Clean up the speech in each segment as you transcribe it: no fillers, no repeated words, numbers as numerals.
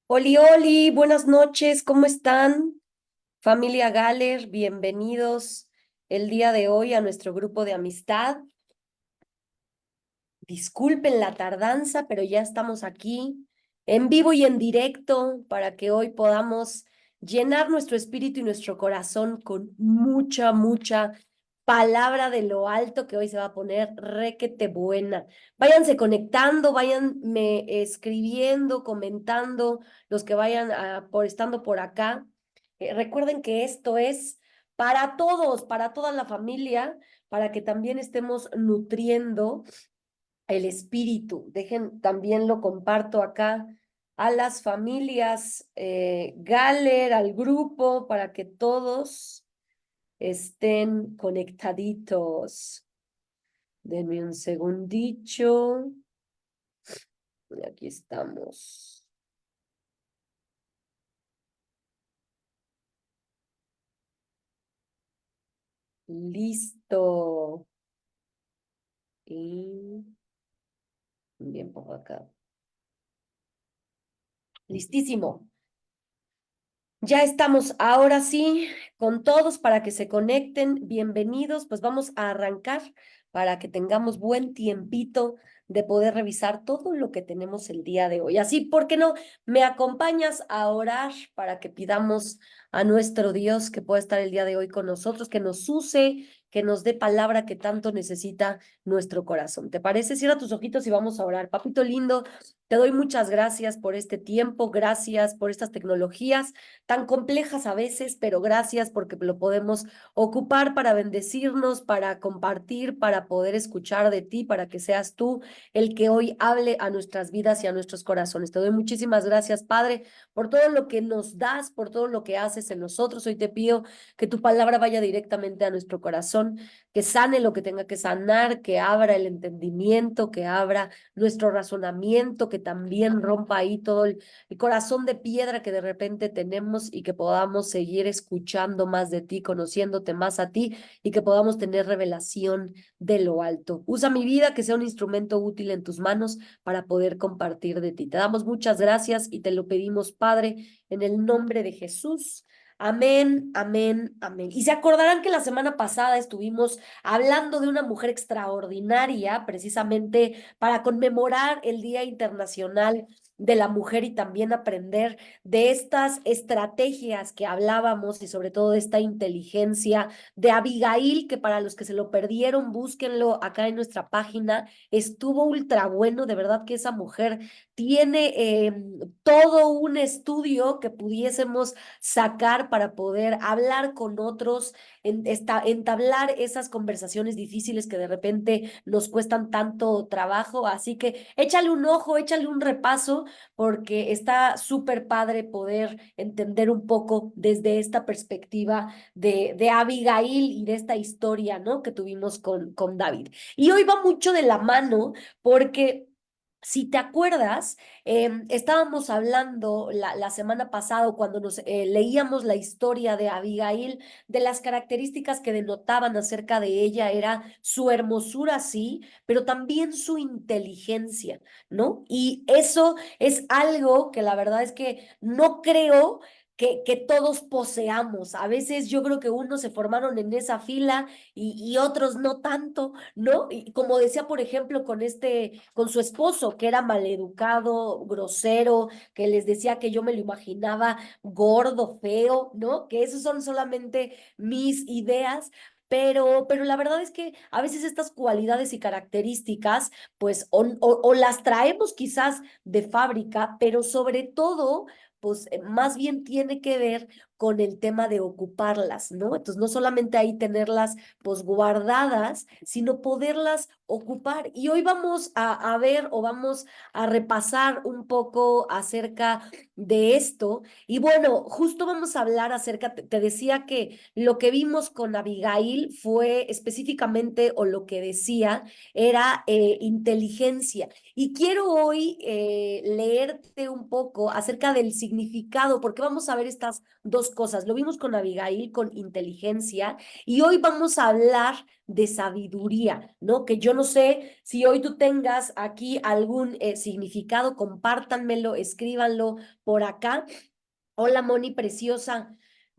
Oli, Oli, buenas noches, ¿cómo están? Familia Galer, bienvenidos el día de hoy a nuestro grupo de amistad. Disculpen la tardanza, pero ya estamos aquí en vivo y en directo para que hoy podamos llenar nuestro espíritu y nuestro corazón con mucha palabra de lo alto que hoy se va a poner requete buena. Váyanse conectando, váyanme escribiendo, comentando, los que vayan por estando por acá. Recuerden que esto es para todos, para toda la familia, para que también estemos nutriendo el espíritu. Dejen, también lo comparto acá a las familias Galer, al grupo, para que todos estén conectaditos. Denme un segundito. Y aquí estamos. Listo. Y bien por acá. Listísimo. Ya estamos ahora sí con todos para que se conecten. Bienvenidos. Pues vamos a arrancar para que tengamos buen tiempito de poder revisar todo lo que tenemos el día de hoy. Así, ¿por qué no me acompañas a orar para que pidamos a nuestro Dios que pueda estar el día de hoy con nosotros, que nos use, que nos dé palabra que tanto necesita nuestro corazón? ¿Te parece? Cierra tus ojitos y vamos a orar. Papito lindo, te doy muchas gracias por este tiempo, gracias por estas tecnologías tan complejas a veces, pero gracias porque lo podemos ocupar para bendecirnos, para compartir, para poder escuchar de ti, para que seas tú el que hoy hable a nuestras vidas y a nuestros corazones. Te doy muchísimas gracias, Padre, por todo lo que nos das, por todo lo que haces en nosotros. Hoy te pido que tu palabra vaya directamente a nuestro corazón, que sane lo que tenga que sanar, que abra el entendimiento, que abra nuestro razonamiento, que también rompa ahí todo el corazón de piedra que de repente tenemos y que podamos seguir escuchando más de ti, conociéndote más a ti y que podamos tener revelación de lo alto. Usa mi vida, que sea un instrumento útil en tus manos para poder compartir de ti. Te damos muchas gracias y te lo pedimos, Padre, en el nombre de Jesús. Amén, amén, amén. Y se acordarán que la semana pasada estuvimos hablando de una mujer extraordinaria, precisamente para conmemorar el Día Internacional de la Mujer y también aprender de estas estrategias que hablábamos y sobre todo de esta inteligencia de Abigail, que para los que se lo perdieron, búsquenlo acá en nuestra página. Estuvo ultra bueno, de verdad que esa mujer tiene todo un estudio que pudiésemos sacar para poder hablar con otros, entablar esas conversaciones difíciles que de repente nos cuestan tanto trabajo. Así que échale un ojo, échale un repaso, porque está súper padre poder entender un poco desde esta perspectiva de Abigail y de esta historia, ¿no? Que tuvimos con David. Y hoy va mucho de la mano porque si te acuerdas, estábamos hablando la semana pasada cuando nos leíamos la historia de Abigail, de las características que denotaban acerca de ella, era su hermosura, sí, pero también su inteligencia, ¿no? Y eso es algo que la verdad es que no creo que todos poseamos. A veces yo creo que unos se formaron en esa fila y otros no tanto, ¿no? Y como decía, por ejemplo, con su esposo, que era maleducado, grosero, que les decía que yo me lo imaginaba gordo, feo, ¿no? Que esos son solamente mis ideas. Pero la verdad es que a veces estas cualidades y características, pues, o las traemos quizás de fábrica, pero sobre todo, pues, más bien tiene que ver con el tema de ocuparlas, ¿no? Entonces, no solamente ahí tenerlas pues guardadas, sino poderlas ocupar. Y hoy vamos a ver o vamos a repasar un poco acerca de esto. Y bueno, justo vamos a hablar acerca, te decía que lo que vimos con Abigail fue específicamente, o lo que decía, era inteligencia. Y quiero hoy leerte un poco acerca del significado, porque vamos a ver estas dos dos cosas. Lo vimos con Abigail, con inteligencia, y hoy vamos a hablar de sabiduría, ¿no? Que yo no sé si hoy tú tengas aquí algún significado, compártanmelo, escríbanlo por acá. Hola, Moni preciosa.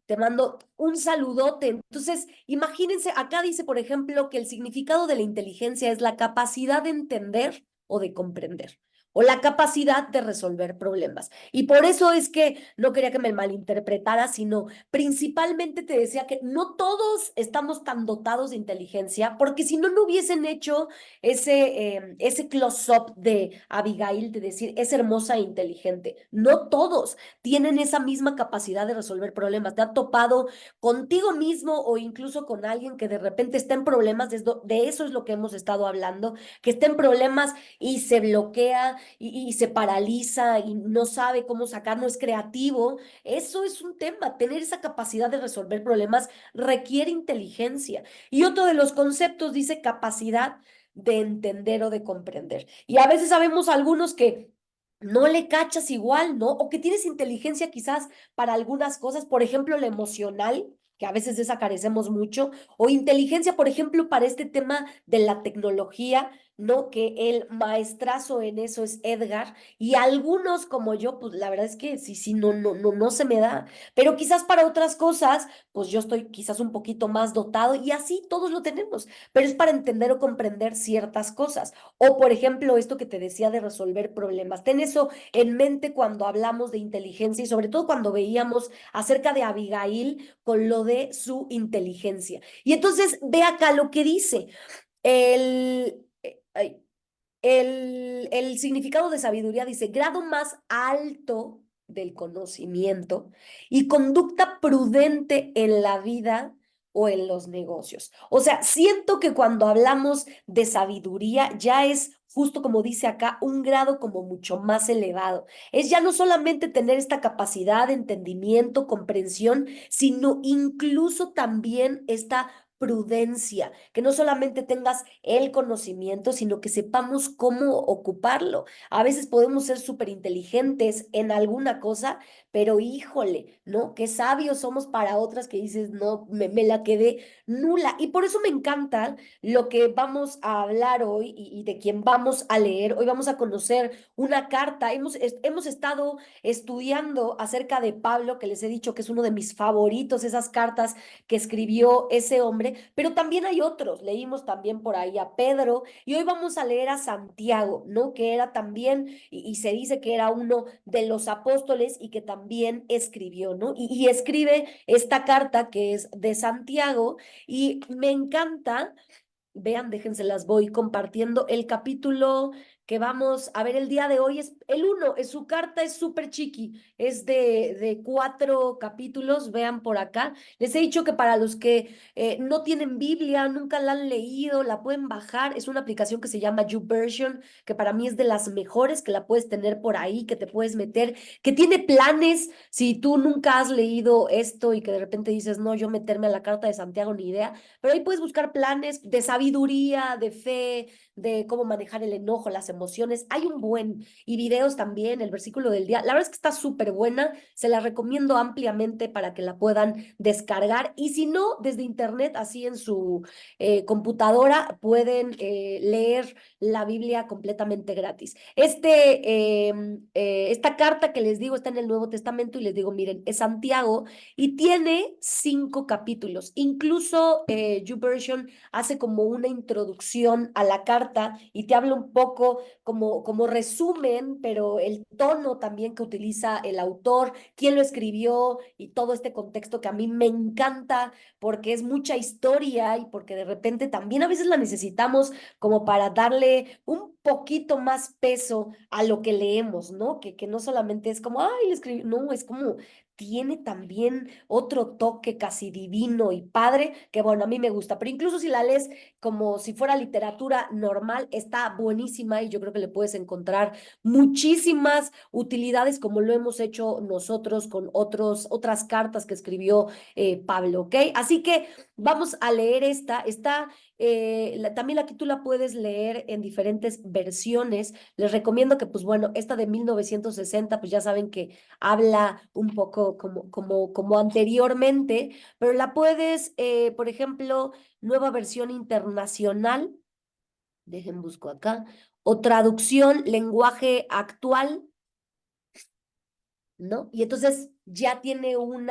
Te mando un saludote. Entonces, imagínense, acá dice, por ejemplo, que el significado de la inteligencia es la capacidad de entender o de comprender, o la capacidad de resolver problemas. Y por eso es que no quería que me malinterpretara, sino principalmente te decía que no todos estamos tan dotados de inteligencia, porque si no, no hubiesen hecho ese close-up de Abigail, de decir, es hermosa e inteligente. No todos tienen esa misma capacidad de resolver problemas. ¿Te ha topado contigo mismo o incluso con alguien que de repente está en problemas? De eso es lo que hemos estado hablando, que está en problemas y se bloquea y se paraliza y no sabe cómo sacar, no es creativo. Eso es un tema. Tener esa capacidad de resolver problemas requiere inteligencia. Y otro de los conceptos dice capacidad de entender o de comprender. Y a veces sabemos algunos que no le cachas igual, ¿no? O que tienes inteligencia quizás para algunas cosas, por ejemplo, la emocional, que a veces de esa carecemos mucho, o inteligencia, por ejemplo, para este tema de la tecnología, ¿no? Que el maestrazo en eso es Edgar, y algunos como yo, pues la verdad es que sí, sí, no se me da, pero quizás para otras cosas, pues yo estoy quizás un poquito más dotado y así todos lo tenemos, pero es para entender o comprender ciertas cosas. O, por ejemplo, esto que te decía de resolver problemas. Ten eso en mente cuando hablamos de inteligencia y sobre todo cuando veíamos acerca de Abigail con lo de su inteligencia. Y entonces ve acá lo que dice. El, ay, el significado de sabiduría dice grado más alto del conocimiento y conducta prudente en la vida o en los negocios. O sea, siento que cuando hablamos de sabiduría ya es justo como dice acá, un grado como mucho más elevado. Es ya no solamente tener esta capacidad de entendimiento, comprensión, sino incluso también esta prudencia, que no solamente tengas el conocimiento, sino que sepamos cómo ocuparlo. A veces podemos ser súper inteligentes en alguna cosa, pero híjole, ¿no? Qué sabios somos para otras que dices, no, me la quedé nula. Y por eso me encanta lo que vamos a hablar hoy y de quien vamos a leer. Hoy vamos a conocer una carta. Hemos estado estudiando acerca de Pablo, que les he dicho que es uno de mis favoritos, esas cartas que escribió ese hombre, pero también hay otros. Leímos también por ahí a Pedro y hoy vamos a leer a Santiago, ¿no? Que era también, y se dice que era uno de los apóstoles y que también escribió, ¿no? Y escribe esta carta que es de Santiago y me encanta. Vean, déjense, las voy compartiendo. El capítulo que vamos a ver el día de hoy es el uno, es su carta, es súper chiqui, es de 4 capítulos, vean por acá. Les he dicho que para los que no tienen Biblia, nunca la han leído, la pueden bajar. Es una aplicación que se llama YouVersion, que para mí es de las mejores, que la puedes tener por ahí, que te puedes meter, que tiene planes. Si tú nunca has leído esto y que de repente dices, no, yo meterme a la carta de Santiago, ni idea, pero ahí puedes buscar planes de sabiduría, de fe, de cómo manejar el enojo, las emociones. Hay un buen, y videos también, el versículo del día. La verdad es que está súper buena, se la recomiendo ampliamente para que la puedan descargar. Y si no, desde internet, así en su computadora, pueden leer la Biblia completamente gratis. Esta carta que les digo está en el Nuevo Testamento y les digo, miren, es Santiago y tiene 5 capítulos. Incluso YouVersion hace como una introducción a la carta y te habla un poco como resumen, pero el tono también que utiliza el autor, quién lo escribió y todo este contexto que a mí me encanta porque es mucha historia y porque de repente también a veces la necesitamos como para darle un poquito más peso a lo que leemos, ¿no? Que no solamente es como, ay, le escribí, no, es como tiene también otro toque casi divino y padre, que bueno, a mí me gusta, pero incluso si la lees como si fuera literatura normal, está buenísima y yo creo que le puedes encontrar muchísimas utilidades como lo hemos hecho nosotros con otras cartas que escribió Pablo, ¿ok? Así que vamos a leer también aquí tú la puedes leer en diferentes versiones. Les recomiendo que, pues bueno, esta de 1960, pues ya saben que habla un poco leído como anteriormente, pero la puedes, por ejemplo, nueva versión internacional, dejen busco acá, o traducción lenguaje actual, ¿no? Y entonces ya tiene un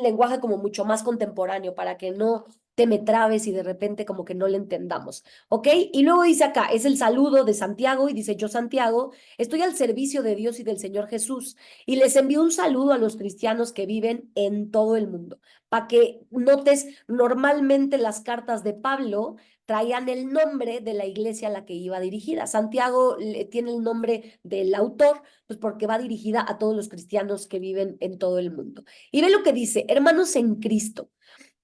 lenguaje como mucho más contemporáneo para que no te me trabes y de repente como que no le entendamos, ¿ok? Y luego dice acá, es el saludo de Santiago y dice, yo Santiago, estoy al servicio de Dios y del Señor Jesús y les envío un saludo a los cristianos que viven en todo el mundo. Para que notes, normalmente las cartas de Pablo traían el nombre de la iglesia a la que iba dirigida. Santiago tiene el nombre del autor, pues porque va dirigida a todos los cristianos que viven en todo el mundo. Y ve lo que dice, hermanos en Cristo.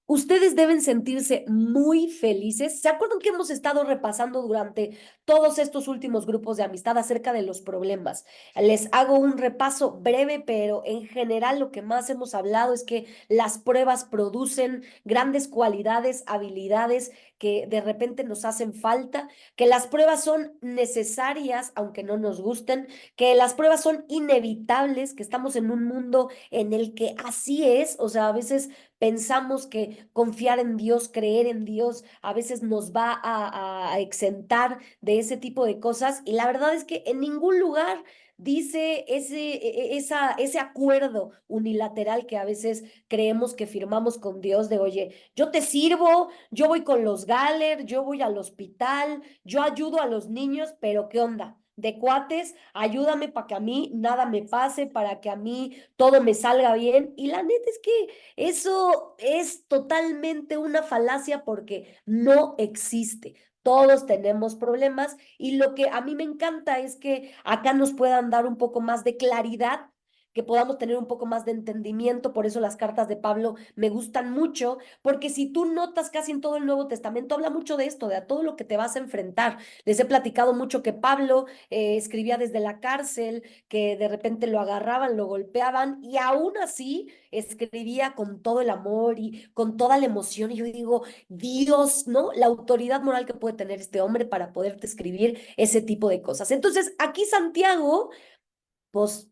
Ustedes deben sentirse muy felices. ¿Se acuerdan que hemos estado repasando durante todos estos últimos grupos de amistad acerca de los problemas? Les hago un repaso breve, pero en general lo que más hemos hablado es que las pruebas producen grandes cualidades, habilidades que de repente nos hacen falta, que las pruebas son necesarias, aunque no nos gusten, que las pruebas son inevitables, que estamos en un mundo en el que así es, o sea, a veces pensamos que confiar en Dios, creer en Dios, a veces nos va a exentar de ese tipo de cosas. Y la verdad es que en ningún lugar dice ese acuerdo unilateral que a veces creemos que firmamos con Dios de, oye, yo te sirvo, yo voy con los Galer, yo voy al hospital, yo ayudo a los niños, pero ¿qué onda? De cuates, ayúdame para que a mí nada me pase, para que a mí todo me salga bien. Y la neta es que eso es totalmente una falacia porque no existe. Todos tenemos problemas y lo que a mí me encanta es que acá nos puedan dar un poco más de claridad, que podamos tener un poco más de entendimiento. Por eso las cartas de Pablo me gustan mucho, porque si tú notas casi en todo el Nuevo Testamento, habla mucho de esto, de a todo lo que te vas a enfrentar. Les he platicado mucho que Pablo escribía desde la cárcel, que de repente lo agarraban, lo golpeaban y aún así escribía con todo el amor y con toda la emoción. Y yo digo, Dios, ¿no? La autoridad moral que puede tener este hombre para poderte escribir ese tipo de cosas. Entonces, aquí Santiago pues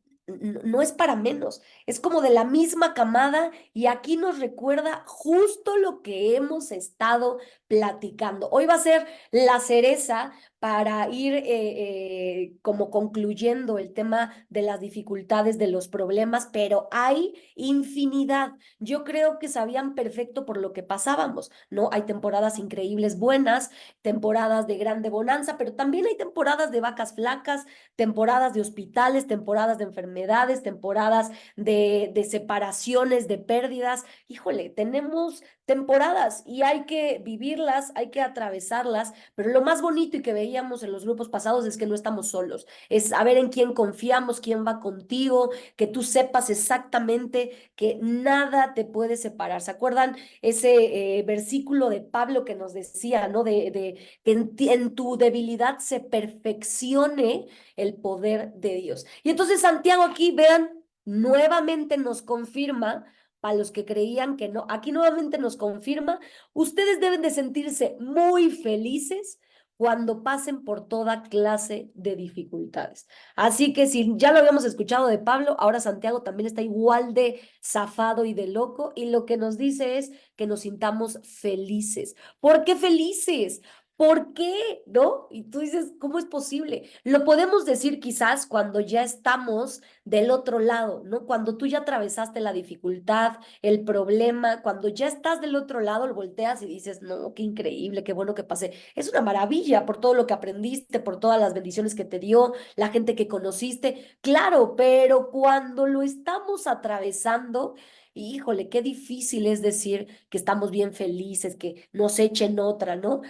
no es para menos, es como de la misma camada y aquí nos recuerda justo lo que hemos estado platicando. Hoy va a ser la cereza para ir como concluyendo el tema de las dificultades, de los problemas, pero hay infinidad. Yo creo que sabían perfecto por lo que pasábamos, ¿no? Hay temporadas increíbles buenas, temporadas de grande bonanza, pero también hay temporadas de vacas flacas, temporadas de hospitales, temporadas de enfermedades, temporadas de separaciones, de pérdidas. Híjole, tenemos temporadas y hay que vivirlas, hay que atravesarlas, pero lo más bonito y que veíamos en los grupos pasados es que no estamos solos, es saber en quién confiamos, quién va contigo, que tú sepas exactamente que nada te puede separar. ¿Se acuerdan ese versículo de Pablo que nos decía, ¿no? De que en tu debilidad se perfeccione el poder de Dios. Y entonces Santiago aquí, vean, nuevamente nos confirma, para los que creían que no, aquí nuevamente nos confirma, ustedes deben de sentirse muy felices cuando pasen por toda clase de dificultades. Así que si ya lo habíamos escuchado de Pablo, ahora Santiago también está igual de zafado y de loco y lo que nos dice es que nos sintamos felices. ¿Por qué felices? ¿Por qué? ¿No? Y tú dices, ¿cómo es posible? Lo podemos decir quizás cuando ya estamos del otro lado, ¿no? Cuando tú ya atravesaste la dificultad, el problema, cuando ya estás del otro lado, lo volteas y dices, no, qué increíble, qué bueno que pasé. Es una maravilla por todo lo que aprendiste, por todas las bendiciones que te dio, la gente que conociste, claro, pero cuando lo estamos atravesando, híjole, qué difícil es decir que estamos bien felices, que nos echen otra, ¿no?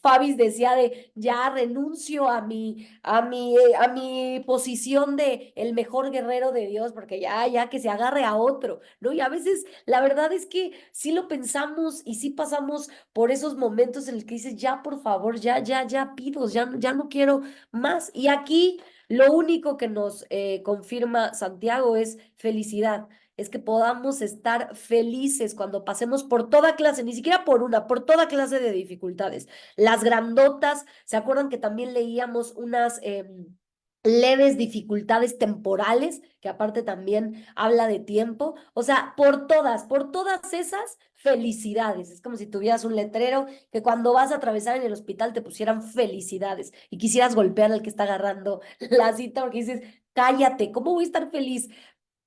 Fabis decía de ya renuncio a mi posición de el mejor guerrero de Dios, porque ya que se agarre a otro, ¿no? Y a veces la verdad es que sí lo pensamos y sí pasamos por esos momentos en los que dices, ya por favor, ya pido, ya no quiero más. Y aquí lo único que nos confirma Santiago es felicidad, es que podamos estar felices cuando pasemos por toda clase, ni siquiera por una, por toda clase de dificultades. Las grandotas, ¿se acuerdan que también leíamos unas leves dificultades temporales, que aparte también habla de tiempo, o sea, por todas esas felicidades. Es como si tuvieras un letrero que cuando vas a atravesar en el hospital te pusieran felicidades y quisieras golpear al que está agarrando la cita porque dices, cállate, ¿cómo voy a estar feliz?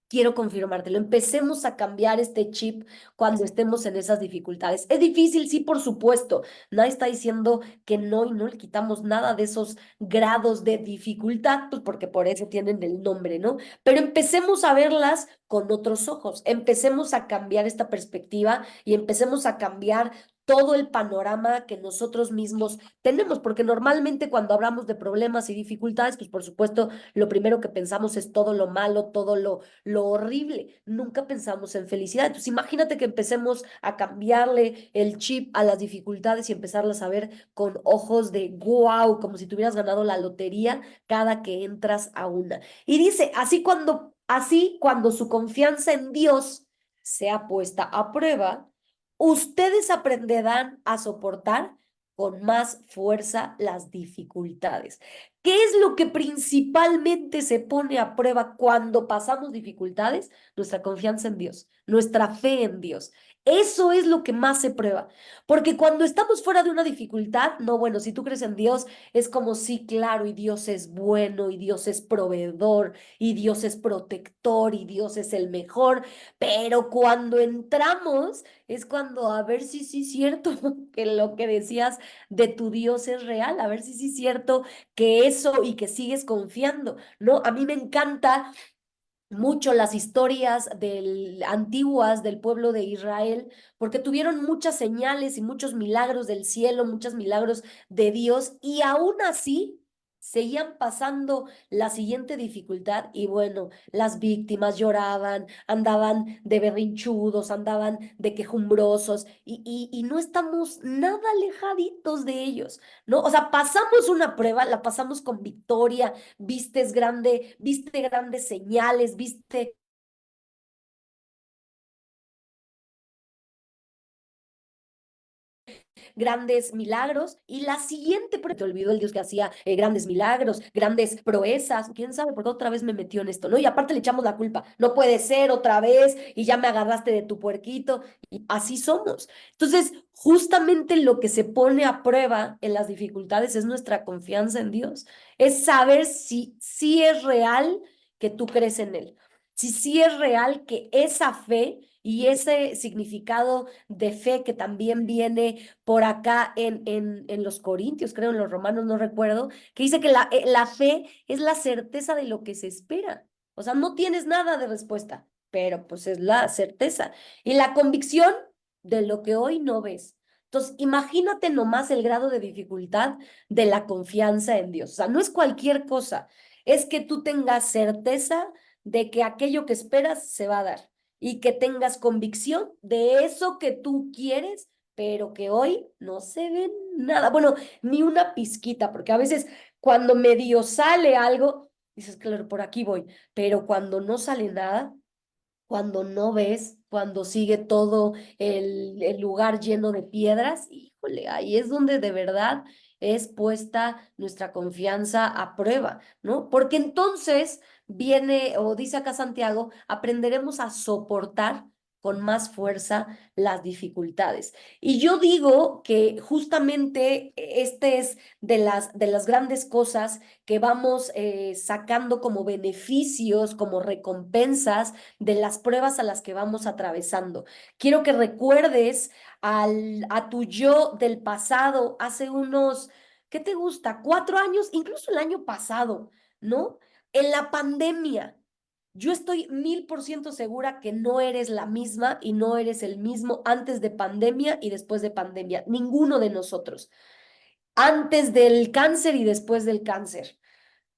Quiero confirmártelo. Empecemos a cambiar este chip cuando estemos en esas dificultades. Es difícil, sí, por supuesto. Nadie está diciendo que no y no le quitamos nada de esos grados de dificultad, pues porque por eso tienen el nombre, ¿no? Pero empecemos a verlas con otros ojos. Empecemos a cambiar esta perspectiva y empecemos a cambiar todo el panorama que nosotros mismos tenemos, porque normalmente cuando hablamos de problemas y dificultades, pues por supuesto, lo primero que pensamos es todo lo malo, todo lo horrible. Nunca pensamos en felicidad. Entonces, imagínate que empecemos a cambiarle el chip a las dificultades y empezarlas a ver con ojos de wow, como si tuvieras ganado la lotería cada que entras a una. Y dice, así cuando su confianza en Dios sea puesta a prueba, ustedes aprenderán a soportar con más fuerza las dificultades. ¿Qué es lo que principalmente se pone a prueba cuando pasamos dificultades? Nuestra confianza en Dios, nuestra fe en Dios. Eso es lo que más se prueba. Porque cuando estamos fuera de una dificultad, no, bueno, si tú crees en Dios, es como sí, claro, y Dios es bueno, y Dios es proveedor, y Dios es protector, y Dios es el mejor. Pero cuando entramos, es cuando a ver si sí es cierto que lo que decías de tu Dios es real, a ver si sí es cierto que eso y que sigues confiando, ¿no? A mí me encanta mucho las historias antiguas del pueblo de Israel, porque tuvieron muchas señales y muchos milagros del cielo, muchos milagros de Dios, y aún así seguían pasando la siguiente dificultad y bueno, las víctimas lloraban, andaban de berrinchudos, andaban de quejumbrosos y no estamos nada alejaditos de ellos, ¿no? O sea, pasamos una prueba, la pasamos con victoria, viste grandes señales, viste grandes milagros y la siguiente, porque te olvidó el Dios que hacía grandes milagros, grandes proezas, quién sabe por qué otra vez me metió en esto, ¿no? Y aparte le echamos la culpa, no puede ser otra vez y ya me agarraste de tu puerquito y así somos. Entonces, justamente lo que se pone a prueba en las dificultades es nuestra confianza en Dios, es saber si es real que tú crees en Él, si sí es real que esa fe y ese significado de fe que también viene por acá en los Corintios, creo en los Romanos, no recuerdo, que dice que la fe es la certeza de lo que se espera. O sea, no tienes nada de respuesta, pero pues es la certeza. Y la convicción de lo que hoy no ves. Entonces, imagínate nomás el grado de dificultad de la confianza en Dios. O sea, no es cualquier cosa, es que tú tengas certeza de que aquello que esperas se va a dar y que tengas convicción de eso que tú quieres pero que hoy no se ve nada, bueno, ni una pizquita, porque a veces cuando medio sale algo, dices, claro, por aquí voy, pero cuando no sale nada, cuando no ves, cuando sigue todo el lugar lleno de piedras, híjole, ahí es donde de verdad es puesta nuestra confianza a prueba, ¿no? Porque entonces viene, o dice acá Santiago, aprenderemos a soportar con más fuerza las dificultades. Y yo digo que justamente este es de las grandes cosas que vamos sacando como beneficios, como recompensas de las pruebas a las que vamos atravesando. Quiero que recuerdes a tu yo del pasado, hace unos, ¿qué te gusta? 4 años, incluso el año pasado, ¿no? En la pandemia. Yo estoy 1000% segura que no eres la misma y no eres el mismo antes de pandemia y después de pandemia. Ninguno de nosotros. Antes del cáncer y después del cáncer,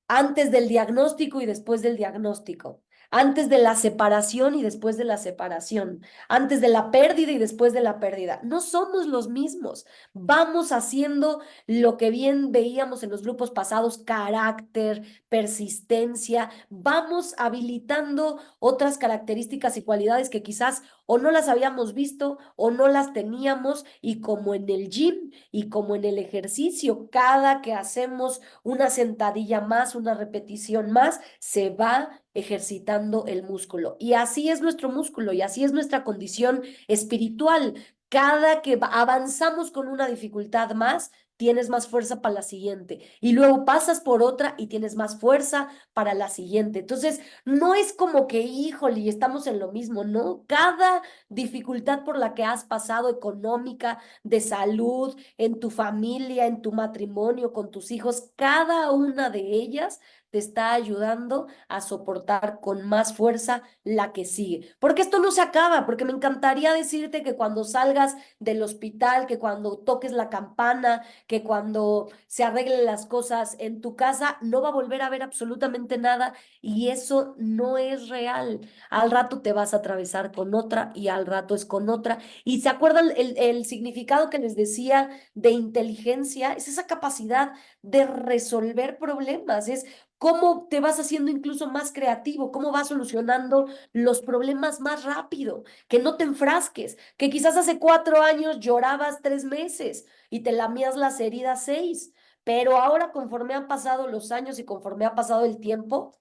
antes del diagnóstico y después del diagnóstico, antes de la separación y después de la separación, antes de la pérdida y después de la pérdida. No somos los mismos. Vamos haciendo lo que bien veíamos en los grupos pasados, carácter, persistencia, vamos habilitando otras características y cualidades que quizás o no las habíamos visto o no las teníamos, y como en el gym y como en el ejercicio, cada que hacemos una sentadilla más, una repetición más, se va ejercitando el músculo. Y así es nuestro músculo y así es nuestra condición espiritual. Cada que avanzamos con una dificultad más, tienes más fuerza para la siguiente. Y luego pasas por otra y tienes más fuerza para la siguiente. Entonces, no es como que, híjole, estamos en lo mismo, ¿no? Cada dificultad por la que has pasado, económica, de salud, en tu familia, en tu matrimonio, con tus hijos, cada una de ellas te está ayudando a soportar con más fuerza la que sigue. Porque esto no se acaba, porque me encantaría decirte que cuando salgas del hospital, que cuando toques la campana, que cuando se arreglen las cosas en tu casa, no va a volver a ver absolutamente nada, y eso no es real. Al rato te vas a atravesar con otra y al rato es con otra. ¿Y se acuerdan el significado que les decía de inteligencia? Es esa capacidad de resolver problemas, es cómo te vas haciendo incluso más creativo, cómo vas solucionando los problemas más rápido, que no te enfrasques, que quizás hace 4 años llorabas 3 meses y te lamías las heridas 6, pero ahora conforme han pasado los años y conforme ha pasado el tiempo,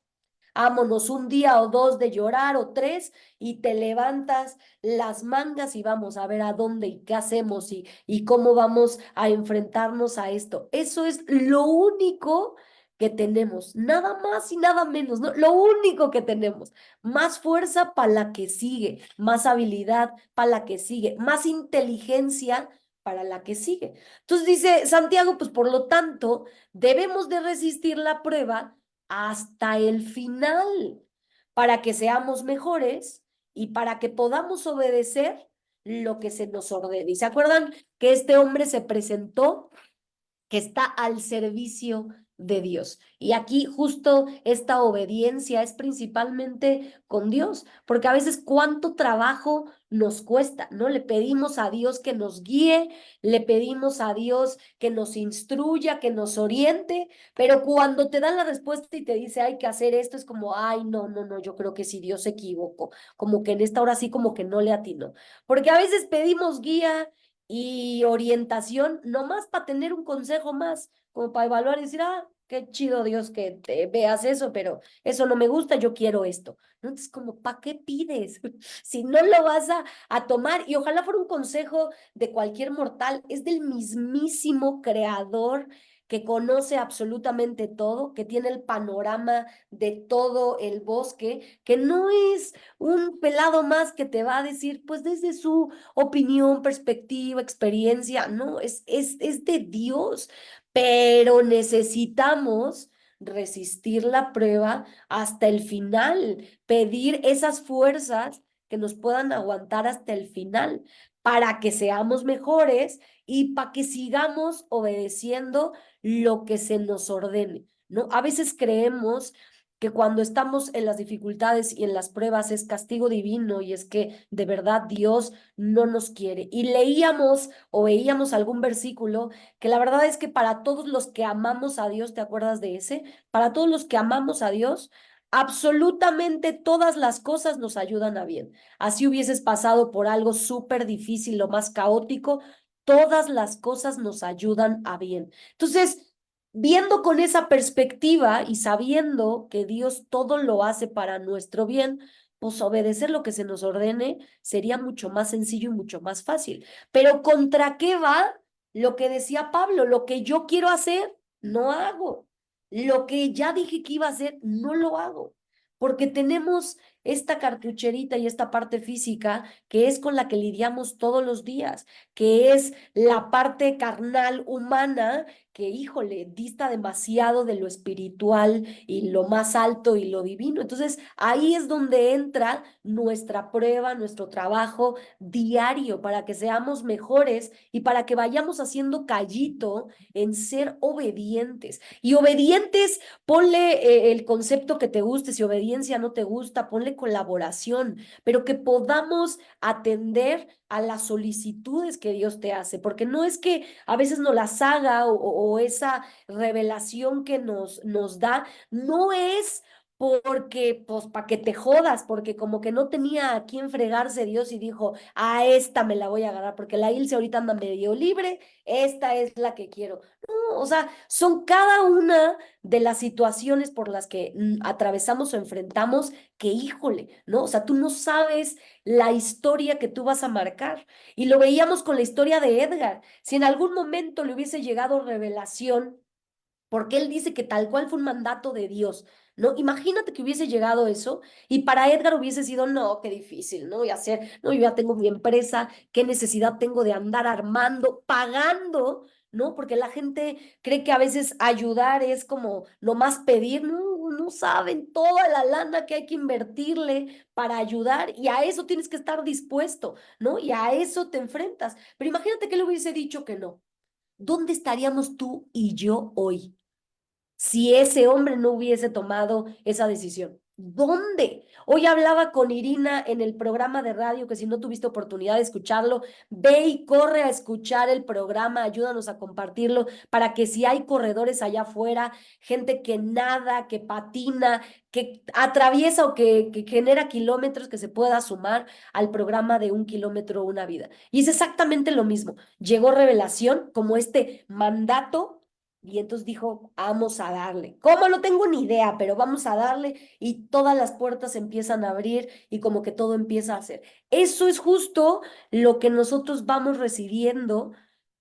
vámonos un día o dos de llorar o tres y te levantas las mangas y vamos a ver a dónde y qué hacemos y cómo vamos a enfrentarnos a esto. Eso es lo único que tenemos, nada más y nada menos, ¿no? Lo único que tenemos, más fuerza para la que sigue, más habilidad para la que sigue, más inteligencia para la que sigue. Entonces dice Santiago, pues por lo tanto, debemos de resistir la prueba hasta el final, para que seamos mejores y para que podamos obedecer lo que se nos ordene. ¿Y se acuerdan que este hombre se presentó, que está al servicio de Dios? Y aquí justo esta obediencia es principalmente con Dios, porque a veces cuánto trabajo nos cuesta, ¿no? Le pedimos a Dios que nos guíe, le pedimos a Dios que nos instruya, que nos oriente, pero cuando te dan la respuesta y te dice hay que hacer esto, es como, ay, no, no, no, yo creo que si Dios se equivocó, como que en esta hora sí como que no le atinó, porque a veces pedimos guía y orientación, nomás para tener un consejo más, como para evaluar y decir, ah, qué chido Dios que te veas eso, pero eso no me gusta, yo quiero esto. ¿No? Entonces, como, ¿para qué pides? Si no lo vas a tomar, y ojalá fuera un consejo de cualquier mortal, es del mismísimo creador que conoce absolutamente todo, que tiene el panorama de todo el bosque, que no es un pelado más que te va a decir, pues desde su opinión, perspectiva, experiencia, no, es de Dios, pero necesitamos resistir la prueba hasta el final, pedir esas fuerzas que nos puedan aguantar hasta el final, para que seamos mejores y para que sigamos obedeciendo lo que se nos ordene, ¿no? A veces creemos que cuando estamos en las dificultades y en las pruebas es castigo divino y es que de verdad Dios no nos quiere. Y leíamos o veíamos algún versículo que la verdad es que para todos los que amamos a Dios, ¿te acuerdas de ese? Para todos los que amamos a Dios, absolutamente todas las cosas nos ayudan a bien. Así hubieses pasado por algo súper difícil o más caótico, todas las cosas nos ayudan a bien. Entonces, viendo con esa perspectiva y sabiendo que Dios todo lo hace para nuestro bien, pues obedecer lo que se nos ordene sería mucho más sencillo y mucho más fácil. Pero ¿contra qué va lo que decía Pablo? Lo que yo quiero hacer, no hago. Lo que ya dije que iba a hacer, no lo hago. Porque tenemos esta cartucherita y esta parte física que es con la que lidiamos todos los días, que es la parte carnal humana que, híjole, dista demasiado de lo espiritual y lo más alto y lo divino. Entonces, ahí es donde entra nuestra prueba, nuestro trabajo diario para que seamos mejores y para que vayamos haciendo callito en ser obedientes. Y obedientes, ponle el concepto que te guste, si obediencia no te gusta, ponle colaboración, pero que podamos atender a las solicitudes que Dios te hace, porque no es que a veces nos las haga o esa revelación que nos da, no es porque, pues, para que te jodas, porque como que no tenía a quién fregarse Dios y dijo, a esta me la voy a agarrar, porque la Ilse ahorita anda medio libre, esta es la que quiero. No, o sea, son cada una de las situaciones por las que atravesamos o enfrentamos que, híjole, ¿no? O sea, tú no sabes la historia que tú vas a marcar. Y lo veíamos con la historia de Edgar. Si en algún momento le hubiese llegado revelación, porque él dice que tal cual fue un mandato de Dios, ¿no? Imagínate que hubiese llegado eso y para Edgar hubiese sido, no, qué difícil, ¿no? Y hacer, no, yo ya tengo mi empresa, qué necesidad tengo de andar armando, pagando, ¿no? Porque la gente cree que a veces ayudar es como nomás pedir, no, no saben toda la lana que hay que invertirle para ayudar y a eso tienes que estar dispuesto, ¿no? Y a eso te enfrentas. Pero imagínate que le hubiese dicho que no. ¿Dónde estaríamos tú y yo hoy si ese hombre no hubiese tomado esa decisión? ¿Dónde? Hoy hablaba con Irina en el programa de radio, que si no tuviste oportunidad de escucharlo, ve y corre a escuchar el programa, ayúdanos a compartirlo para que si hay corredores allá afuera, gente que nada, que patina, que atraviesa o que genera kilómetros, que se pueda sumar al programa de un kilómetro, una vida. Y es exactamente lo mismo. Llegó revelación como este mandato y entonces dijo, vamos a darle. ¿Cómo? No tengo ni idea, pero vamos a darle y todas las puertas empiezan a abrir y como que todo empieza a hacer. Eso es justo lo que nosotros vamos recibiendo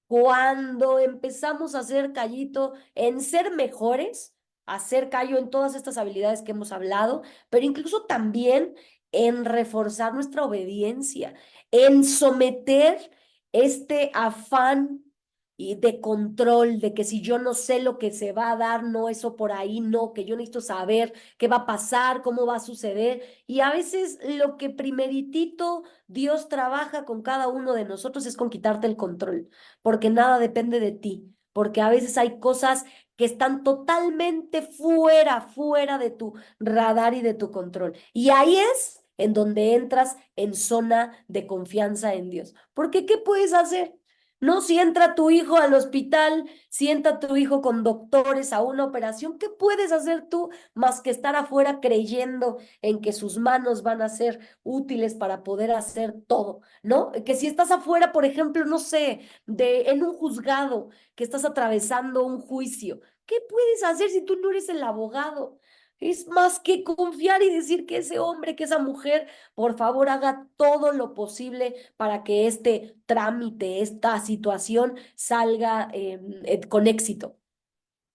cuando empezamos a hacer callito en ser mejores, hacer callo en todas estas habilidades que hemos hablado, pero incluso también en reforzar nuestra obediencia, en someter este afán y de control, de que si yo no sé lo que se va a dar, no, eso por ahí, no, que yo necesito saber qué va a pasar, cómo va a suceder. Y a veces lo que primeritito Dios trabaja con cada uno de nosotros es con quitarte el control, porque nada depende de ti, porque a veces hay cosas que están totalmente fuera de tu radar y de tu control. Y ahí es en donde entras en zona de confianza en Dios. Porque ¿qué puedes hacer? No, si entra tu hijo al hospital, si entra tu hijo con doctores a una operación, ¿qué puedes hacer tú más que estar afuera creyendo en que sus manos van a ser útiles para poder hacer todo, ¿no? Que si estás afuera, por ejemplo, no sé, en un juzgado, que estás atravesando un juicio, ¿qué puedes hacer si tú no eres el abogado? Es más que confiar y decir que ese hombre, que esa mujer, por favor, haga todo lo posible para que este trámite, esta situación salga con éxito.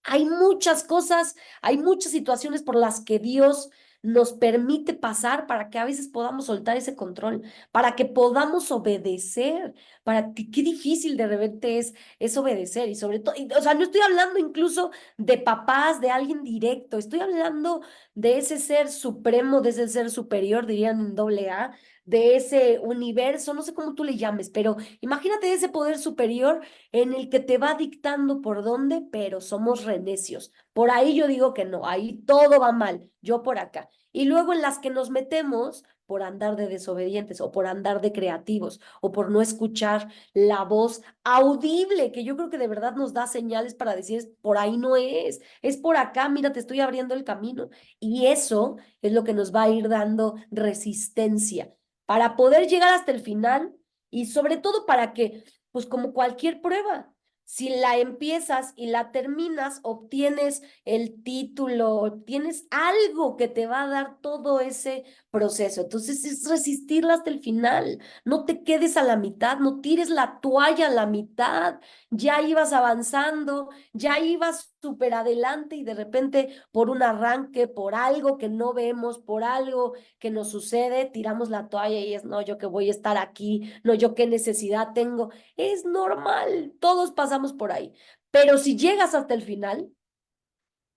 Hay muchas cosas, hay muchas situaciones por las que Dios nos permite pasar para que a veces podamos soltar ese control, para que podamos obedecer, para que qué difícil de repente es obedecer y sobre todo, o sea, no estoy hablando incluso de papás, de alguien directo, estoy hablando de ese ser supremo, de ese ser superior, dirían en doble A, de ese universo, no sé cómo tú le llames, pero imagínate ese poder superior en el que te va dictando por dónde, pero somos renecios. Por ahí yo digo que no, ahí todo va mal, yo por acá. Y luego en las que nos metemos por andar de desobedientes o por andar de creativos o por no escuchar la voz audible, que yo creo que de verdad nos da señales para decir, por ahí no es por acá, mira, te estoy abriendo el camino. Y eso es lo que nos va a ir dando resistencia para poder llegar hasta el final y sobre todo para que pues como cualquier prueba, si la empiezas y la terminas, obtienes el título, obtienes algo que te va a dar todo ese proceso. Entonces es resistirla hasta el final. No te quedes a la mitad, no tires la toalla a la mitad. Ya ibas avanzando, ya ibas súper adelante y de repente por un arranque, por algo que no vemos, por algo que nos sucede, tiramos la toalla y es, no, yo que voy a estar aquí, no, yo qué necesidad tengo. Es normal, todos pasamos por ahí. Pero si llegas hasta el final,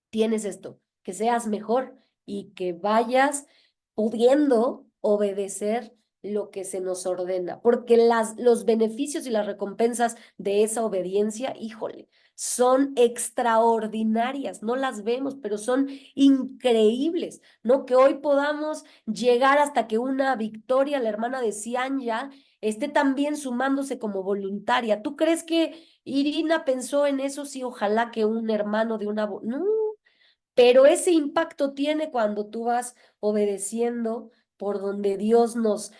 tienes esto, que seas mejor y que vayas pudiendo obedecer lo que se nos ordena, porque los beneficios y las recompensas de esa obediencia, híjole, son extraordinarias, no las vemos, pero son increíbles, ¿no? Que hoy podamos llegar hasta que una Victoria, la hermana de Cianya, esté también sumándose como voluntaria. ¿Tú crees que Irina pensó en eso? Sí, ojalá que un hermano de una... No, pero ese impacto tiene cuando tú vas obedeciendo por donde Dios nos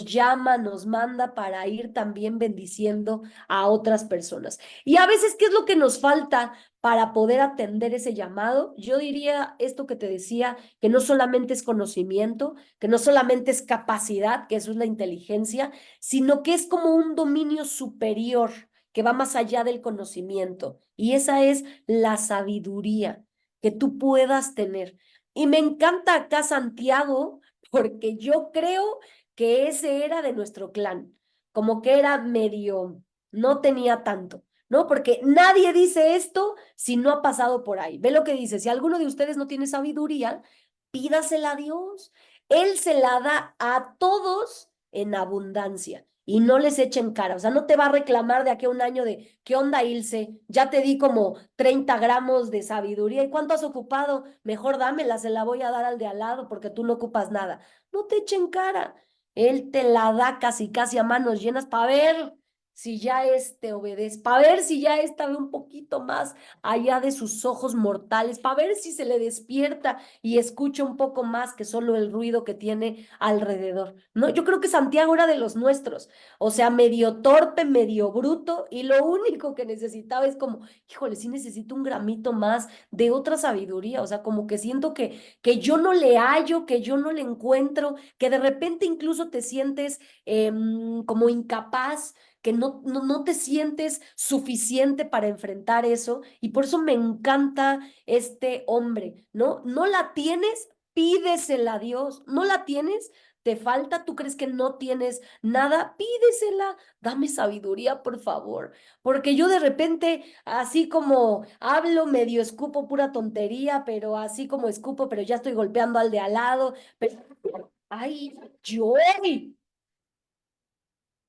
llama, nos manda para ir también bendiciendo a otras personas. Y a veces, ¿qué es lo que nos falta para poder atender ese llamado? Yo diría esto que te decía, que no solamente es conocimiento, que no solamente es capacidad, que eso es la inteligencia, sino que es como un dominio superior que va más allá del conocimiento. Y esa es la sabiduría que tú puedas tener. Y me encanta acá Santiago, porque yo creo que ese era de nuestro clan, como que era medio, no tenía tanto, ¿no? Porque nadie dice esto si no ha pasado por ahí. Ve lo que dice, si alguno de ustedes no tiene sabiduría, pídasela a Dios. Él se la da a todos en abundancia y no les echen cara. O sea, no te va a reclamar de aquí a un año de, ¿qué onda, Ilse? Ya te di como 30 gramos de sabiduría. ¿Y cuánto has ocupado? Mejor dámela, se la voy a dar al de al lado porque tú no ocupas nada. No te echen cara. Él te la da casi, casi a manos llenas para ver si ya te obedece, para ver si ya ve un poquito más allá de sus ojos mortales, para ver si se le despierta y escucha un poco más que solo el ruido que tiene alrededor. No, yo creo que Santiago era de los nuestros, o sea, medio torpe, medio bruto, y lo único que necesitaba es como, híjole, sí necesito un gramito más de otra sabiduría, o sea, como que siento que yo no le hallo, que yo no le encuentro, que de repente incluso te sientes como incapaz, que no te sientes suficiente para enfrentar eso, y por eso me encanta este hombre, ¿no? No la tienes, pídesela a Dios. No la tienes, te falta, tú crees que no tienes nada, pídesela. Dame sabiduría, por favor, porque yo de repente, así como hablo, medio escupo pura tontería, pero así como escupo, pero ya estoy golpeando al de al lado, pero, ay, yo,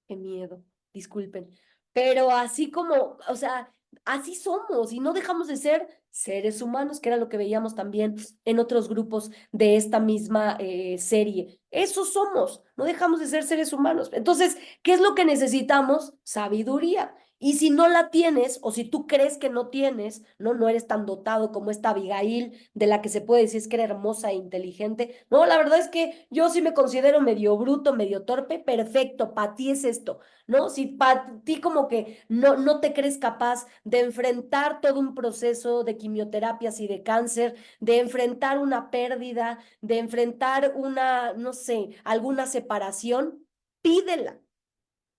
qué miedo, disculpen. Pero así como, o sea, así somos y no dejamos de ser seres humanos, que era lo que veíamos también en otros grupos de esta misma serie. Eso somos, no dejamos de ser seres humanos. Entonces, ¿qué es lo que necesitamos? Sabiduría. Y si no la tienes, o si tú crees que no tienes, no eres tan dotado como esta Abigail, de la que se puede decir es que era hermosa e inteligente. No, la verdad es que yo sí me considero medio bruto, medio torpe. Perfecto, para ti es esto, ¿no? Si para ti como que no te crees capaz de enfrentar todo un proceso de quimioterapias y de cáncer, de enfrentar una pérdida, de enfrentar una, no sé, alguna separación, pídela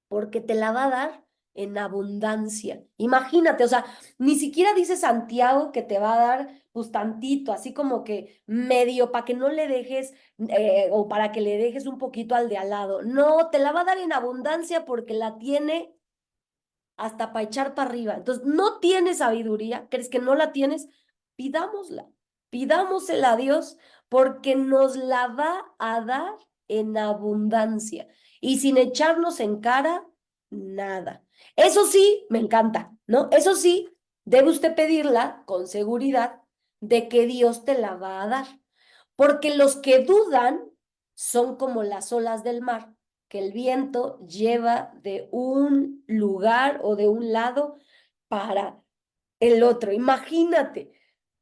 porque te la va a dar en abundancia. Imagínate, o sea, ni siquiera dice Santiago que te va a dar pues tantito, así como que medio para que no le dejes o para que le dejes un poquito al de al lado. No, te la va a dar en abundancia porque la tiene hasta para echar para arriba. Entonces, no tienes sabiduría, crees que no la tienes, pidámosla, pidámosela a Dios porque nos la va a dar en abundancia y sin echarnos en cara nada. Eso sí, me encanta, ¿no? Eso sí, debe usted pedirla con seguridad de que Dios te la va a dar, porque los que dudan son como las olas del mar que el viento lleva de un lugar o de un lado para el otro. Imagínate.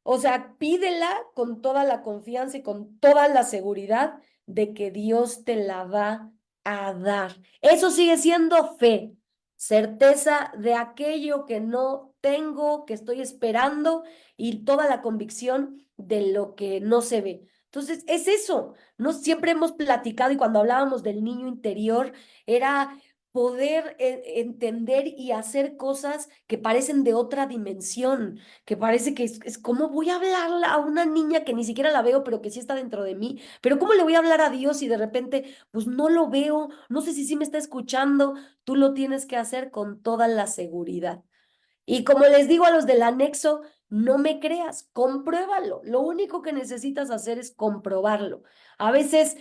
O sea, pídela con toda la confianza y con toda la seguridad de que Dios te la va a dar. Eso sigue siendo fe, certeza de aquello que no tengo, que estoy esperando y toda la convicción de lo que no se ve. Entonces, es eso. No siempre hemos platicado y cuando hablábamos del niño interior era poder entender y hacer cosas que parecen de otra dimensión, que parece que es como voy a hablar a una niña que ni siquiera la veo, pero que sí está dentro de mí, pero ¿cómo le voy a hablar a Dios si de repente, pues no lo veo, no sé si sí me está escuchando? Tú lo tienes que hacer con toda la seguridad. Y como les digo a los del anexo, no me creas, compruébalo. Lo único que necesitas hacer es comprobarlo. A veces,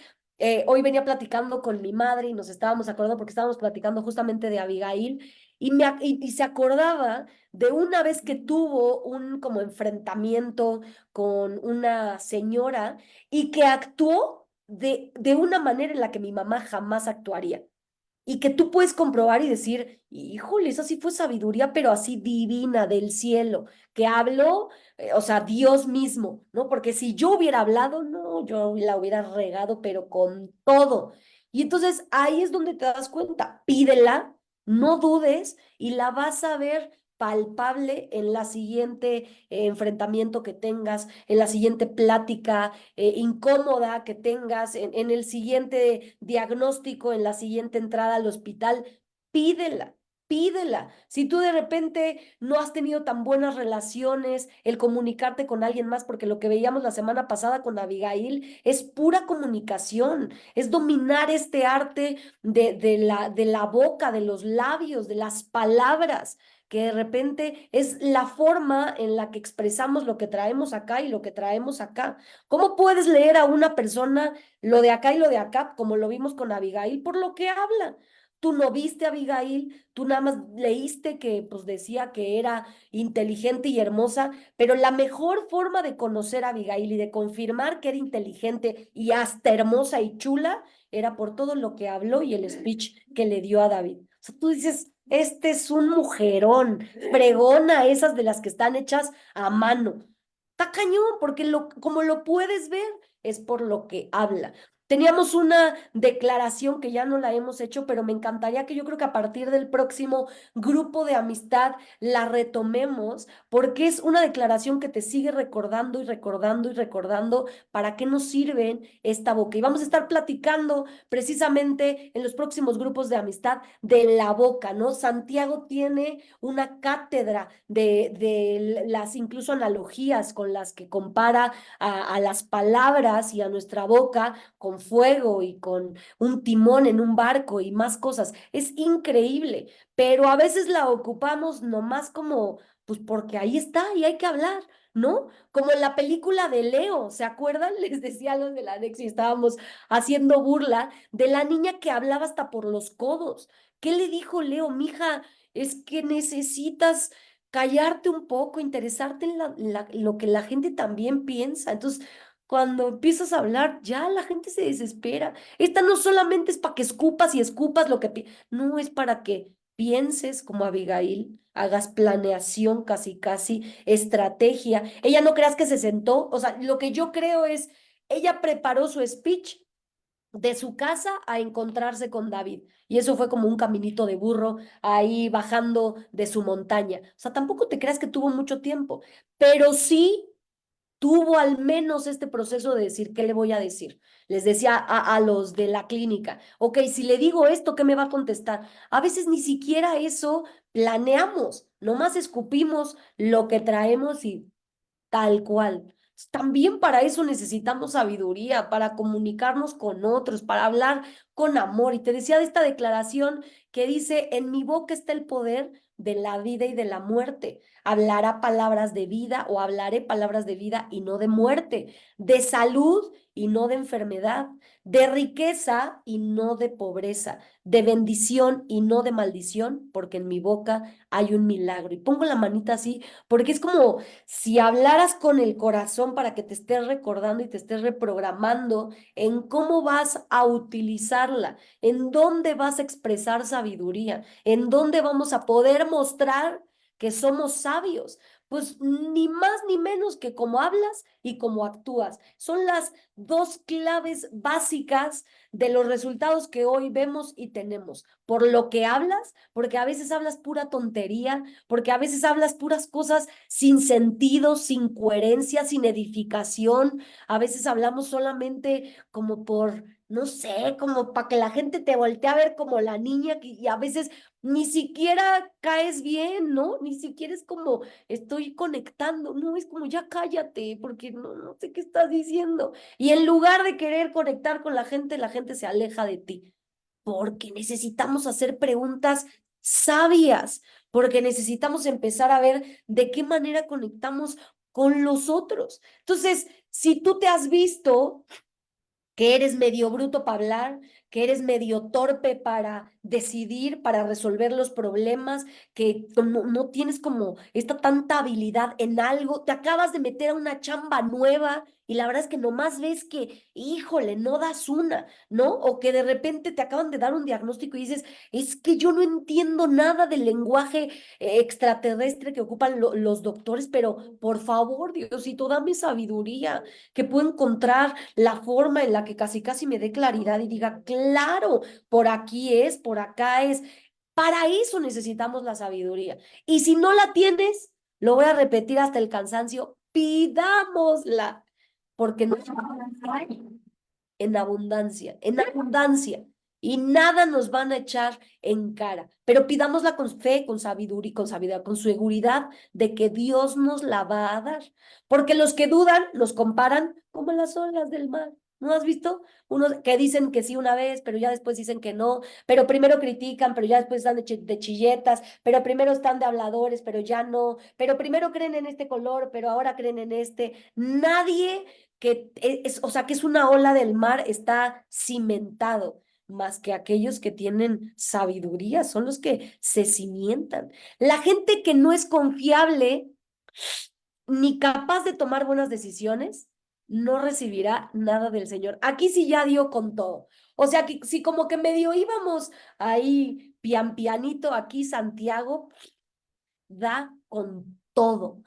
hoy venía platicando con mi madre y nos estábamos acordando porque estábamos platicando justamente de Abigail y se acordaba de una vez que tuvo un como enfrentamiento con una señora y que actuó de una manera en la que mi mamá jamás actuaría. y que tú puedes comprobar y decir, híjole, esa sí fue sabiduría, pero así divina del cielo, que habló, o sea, Dios mismo, ¿no? Porque si yo hubiera hablado, no, yo la hubiera regado, pero con todo. Y entonces ahí es donde te das cuenta, pídela, no dudes y la vas a ver palpable en la siguiente enfrentamiento que tengas, en la siguiente plática incómoda que tengas, en el siguiente diagnóstico, en la siguiente entrada al hospital, pídela. Pídela. Si tú de repente no has tenido tan buenas relaciones, el comunicarte con alguien más, porque lo que veíamos la semana pasada con Abigail es pura comunicación, es dominar este arte de la boca, de los labios, de las palabras que de repente es la forma en la que expresamos lo que traemos acá y lo que traemos acá. ¿Cómo puedes leer a una persona lo de acá y lo de acá, como lo vimos con Abigail, por lo que habla? Tú no viste a Abigail, tú nada más leíste que pues decía que era inteligente y hermosa, pero la mejor forma de conocer a Abigail y de confirmar que era inteligente y hasta hermosa y chula era por todo lo que habló y el speech que le dio a David. O sea, tú dices, este es un mujerón, fregona, esas de las que están hechas a mano. Está cañón, porque como lo puedes ver, es por lo que habla. Teníamos una declaración que ya no la hemos hecho, pero me encantaría que yo creo que a partir del próximo grupo de amistad la retomemos, porque es una declaración que te sigue recordando y recordando y recordando para qué nos sirven esta boca. Y vamos a estar platicando precisamente en los próximos grupos de amistad de la boca, ¿no? Santiago tiene una cátedra de las incluso analogías con las que compara a las palabras y a nuestra boca con fuego y con un timón en un barco y más cosas. Es increíble, pero a veces la ocupamos nomás como, pues porque ahí está y hay que hablar. ¿No? Como en la película de Leo, ¿se acuerdan? Les decía a los de la Nex y estábamos haciendo burla de la niña que hablaba hasta por los codos. ¿Qué le dijo Leo? Mija, es que necesitas callarte un poco, interesarte en lo que la gente también piensa. Entonces, cuando empiezas a hablar, ya la gente se desespera. Esta no solamente es para que escupas y escupas lo que... No, es para que pienses como Abigail, hagas planeación casi, casi, estrategia. Ella no creas que se sentó, o sea, lo que yo creo es, ella preparó su speech de su casa a encontrarse con David. Y eso fue como un caminito de burro ahí bajando de su montaña. O sea, tampoco te creas que tuvo mucho tiempo, pero sí tuvo al menos este proceso de decir, ¿qué le voy a decir? Les decía a los de la clínica, ok, si le digo esto, ¿qué me va a contestar? A veces ni siquiera eso planeamos, nomás escupimos lo que traemos y tal cual. También para eso necesitamos sabiduría, para comunicarnos con otros, para hablar con amor. Y te decía de esta declaración que dice, en mi boca está el poder de la vida y de la muerte. Hablará palabras de vida o hablaré palabras de vida y no de muerte, de salud y no de enfermedad, de riqueza y no de pobreza, de bendición y no de maldición, porque en mi boca hay un milagro. Y pongo la manita así, porque es como si hablaras con el corazón para que te estés recordando y te estés reprogramando en cómo vas a utilizarla, en dónde vas a expresar sabiduría, en dónde vamos a poder mostrar que somos sabios, pues ni más ni menos que cómo hablas y cómo actúas. Son las dos claves básicas de los resultados que hoy vemos y tenemos. Por lo que hablas, porque a veces hablas pura tontería, porque a veces hablas puras cosas sin sentido, sin coherencia, sin edificación. A veces hablamos solamente como por, no sé, como para que la gente te voltee a ver como la niña y a veces ni siquiera caes bien, ¿no? Ni siquiera es como estoy conectando, no, es como ya cállate, porque no sé qué estás diciendo. Y en lugar de querer conectar con la gente se aleja de ti, porque necesitamos hacer preguntas sabias, porque necesitamos empezar a ver de qué manera conectamos con los otros. Entonces, si tú te has visto que eres medio bruto para hablar, que eres medio torpe para decidir, para resolver los problemas, que no tienes como esta tanta habilidad en algo, te acabas de meter a una chamba nueva y la verdad es que nomás ves que, híjole, no das una, ¿no? O que de repente te acaban de dar un diagnóstico y dices, es que yo no entiendo nada del lenguaje extraterrestre que ocupan los doctores, pero por favor, Diosito, dame sabiduría, que puedo encontrar la forma en la que casi casi me dé claridad y diga, claro, por aquí es, por acá es. Para eso necesitamos la sabiduría. Y si no la tienes, lo voy a repetir hasta el cansancio, pidámosla, porque no hay en abundancia, en abundancia. Y nada nos van a echar en cara. Pero pidámosla con fe, con sabiduría, con seguridad de que Dios nos la va a dar. Porque los que dudan nos comparan como las olas del mar. ¿No has visto? Unos que dicen que sí una vez, pero ya después dicen que no, pero primero critican, pero ya después están de chilletas, pero primero están de habladores, pero ya no, pero primero creen en este color, pero ahora creen en este. Nadie que o sea, que es una ola del mar, está cimentado, más que aquellos que tienen sabiduría, son los que se cimientan. La gente que no es confiable ni capaz de tomar buenas decisiones, no recibirá nada del Señor. Aquí sí ya dio con todo. O sea, que si como que medio íbamos ahí pianito, aquí Santiago da con todo.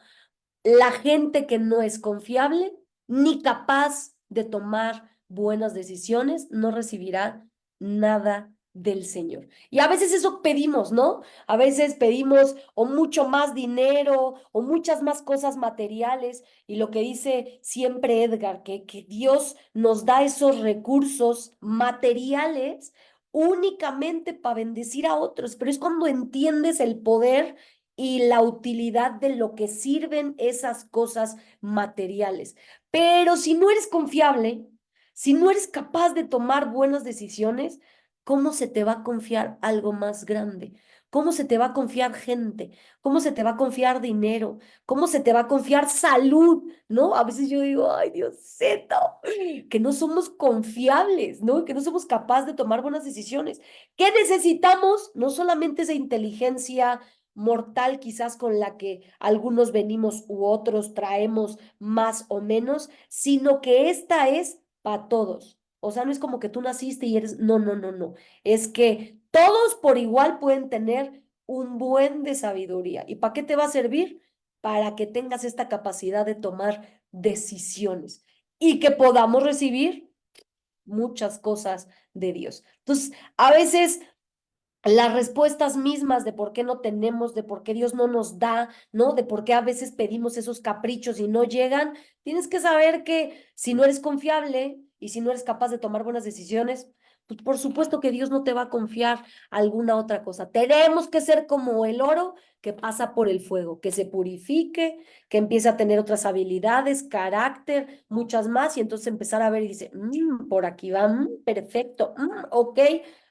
La gente que no es confiable ni capaz de tomar buenas decisiones no recibirá nada del Señor. Y a veces eso pedimos, ¿no? A veces pedimos o mucho más dinero o muchas más cosas materiales. Y lo que dice siempre Edgar, que Dios nos da esos recursos materiales únicamente para bendecir a otros, pero es cuando entiendes el poder y la utilidad de lo que sirven esas cosas materiales. Pero si no eres confiable, si no eres capaz de tomar buenas decisiones, ¿cómo se te va a confiar algo más grande? ¿Cómo se te va a confiar gente? ¿Cómo se te va a confiar dinero? ¿Cómo se te va a confiar salud? ¿No? A veces yo digo, ay, Diosito, que no somos confiables, ¿no? Que no somos capaces de tomar buenas decisiones. ¿Qué necesitamos? No solamente esa inteligencia mortal quizás con la que algunos venimos u otros traemos más o menos, sino que esta es para todos. O sea, no es como que tú naciste y eres, no, no, no, no. Es que todos por igual pueden tener un buen de sabiduría. ¿Y para qué te va a servir? Para que tengas esta capacidad de tomar decisiones y que podamos recibir muchas cosas de Dios. Entonces, a veces las respuestas mismas de por qué no tenemos, de por qué Dios no nos da, ¿no? De por qué a veces pedimos esos caprichos y no llegan, tienes que saber que si no eres confiable y si no eres capaz de tomar buenas decisiones, pues por supuesto que Dios no te va a confiar alguna otra cosa. Tenemos que ser como el oro que pasa por el fuego, que se purifique, que empiece a tener otras habilidades, carácter, muchas más, y entonces empezar a ver y dice, por aquí va, perfecto, ok,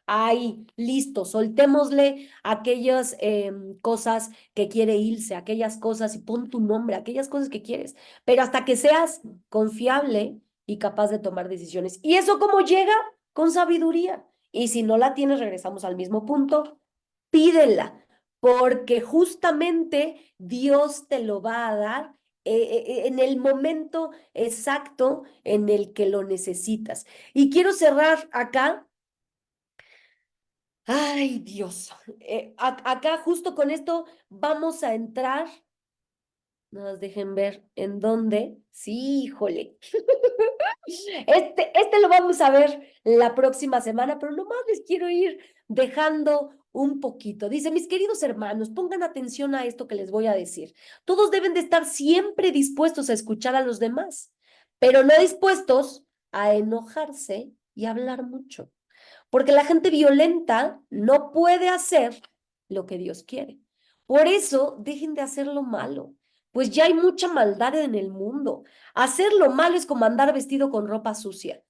ahí, listo, soltémosle aquellas cosas que quiere irse, aquellas cosas y pon tu nombre, aquellas cosas que quieres, pero hasta que seas confiable y capaz de tomar decisiones. ¿Y eso cómo llega? Con sabiduría. Y si no la tienes, regresamos al mismo punto, pídela, porque justamente Dios te lo va a dar en el momento exacto en el que lo necesitas. Y quiero cerrar acá. Ay, Dios. Acá justo con esto vamos a entrar. Nos dejen ver en dónde. Sí, híjole. Este lo vamos a ver la próxima semana, pero nomás les quiero ir dejando un poquito. Dice, mis queridos hermanos, pongan atención a esto que les voy a decir. Todos deben de estar siempre dispuestos a escuchar a los demás, pero no dispuestos a enojarse y hablar mucho. Porque la gente violenta no puede hacer lo que Dios quiere. Por eso, dejen de hacer lo malo, pues ya hay mucha maldad en el mundo. Hacer lo malo es como andar vestido con ropa sucia.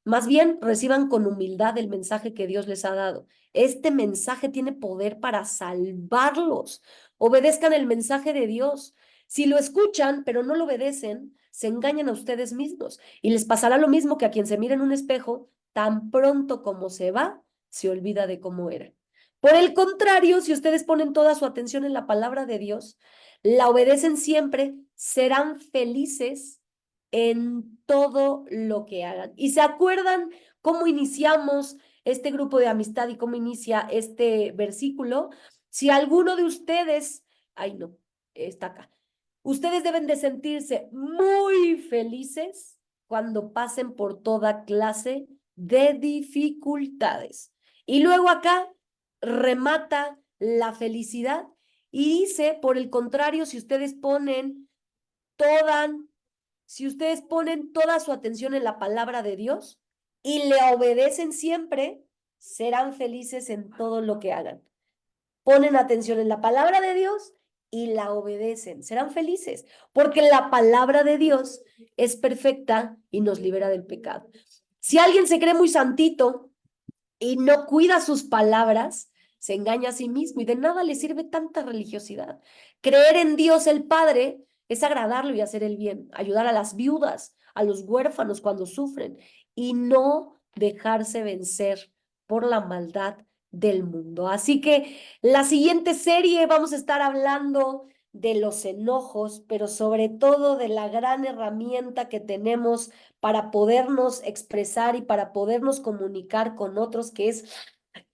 Más bien, reciban con humildad el mensaje que Dios les ha dado. Este mensaje tiene poder para salvarlos. Obedezcan el mensaje de Dios. Si lo escuchan, pero no lo obedecen, se engañan a ustedes mismos y les pasará lo mismo que a quien se mira en un espejo, tan pronto como se va, se olvida de cómo era. Por el contrario, si ustedes ponen toda su atención en la palabra de Dios, la obedecen siempre, serán felices en todo lo que hagan. ¿Y se acuerdan cómo iniciamos este grupo de amistad y cómo inicia este versículo? Si alguno de ustedes, ay no, está acá, ustedes deben de sentirse muy felices cuando pasen por toda clase de dificultades. Y luego acá remata la felicidad y dice, por el contrario, toda, si ustedes ponen toda su atención en la palabra de Dios y le obedecen siempre, serán felices en todo lo que hagan. Ponen atención en la palabra de Dios y la obedecen, serán felices, porque la palabra de Dios es perfecta y nos libera del pecado. Si alguien se cree muy santito y no cuida sus palabras, se engaña a sí mismo y de nada le sirve tanta religiosidad. Creer en Dios el Padre es agradarlo y hacer el bien, ayudar a las viudas, a los huérfanos cuando sufren y no dejarse vencer por la maldad del mundo. Así que la siguiente serie vamos a estar hablando de los enojos, pero sobre todo de la gran herramienta que tenemos para podernos expresar y para podernos comunicar con otros, que es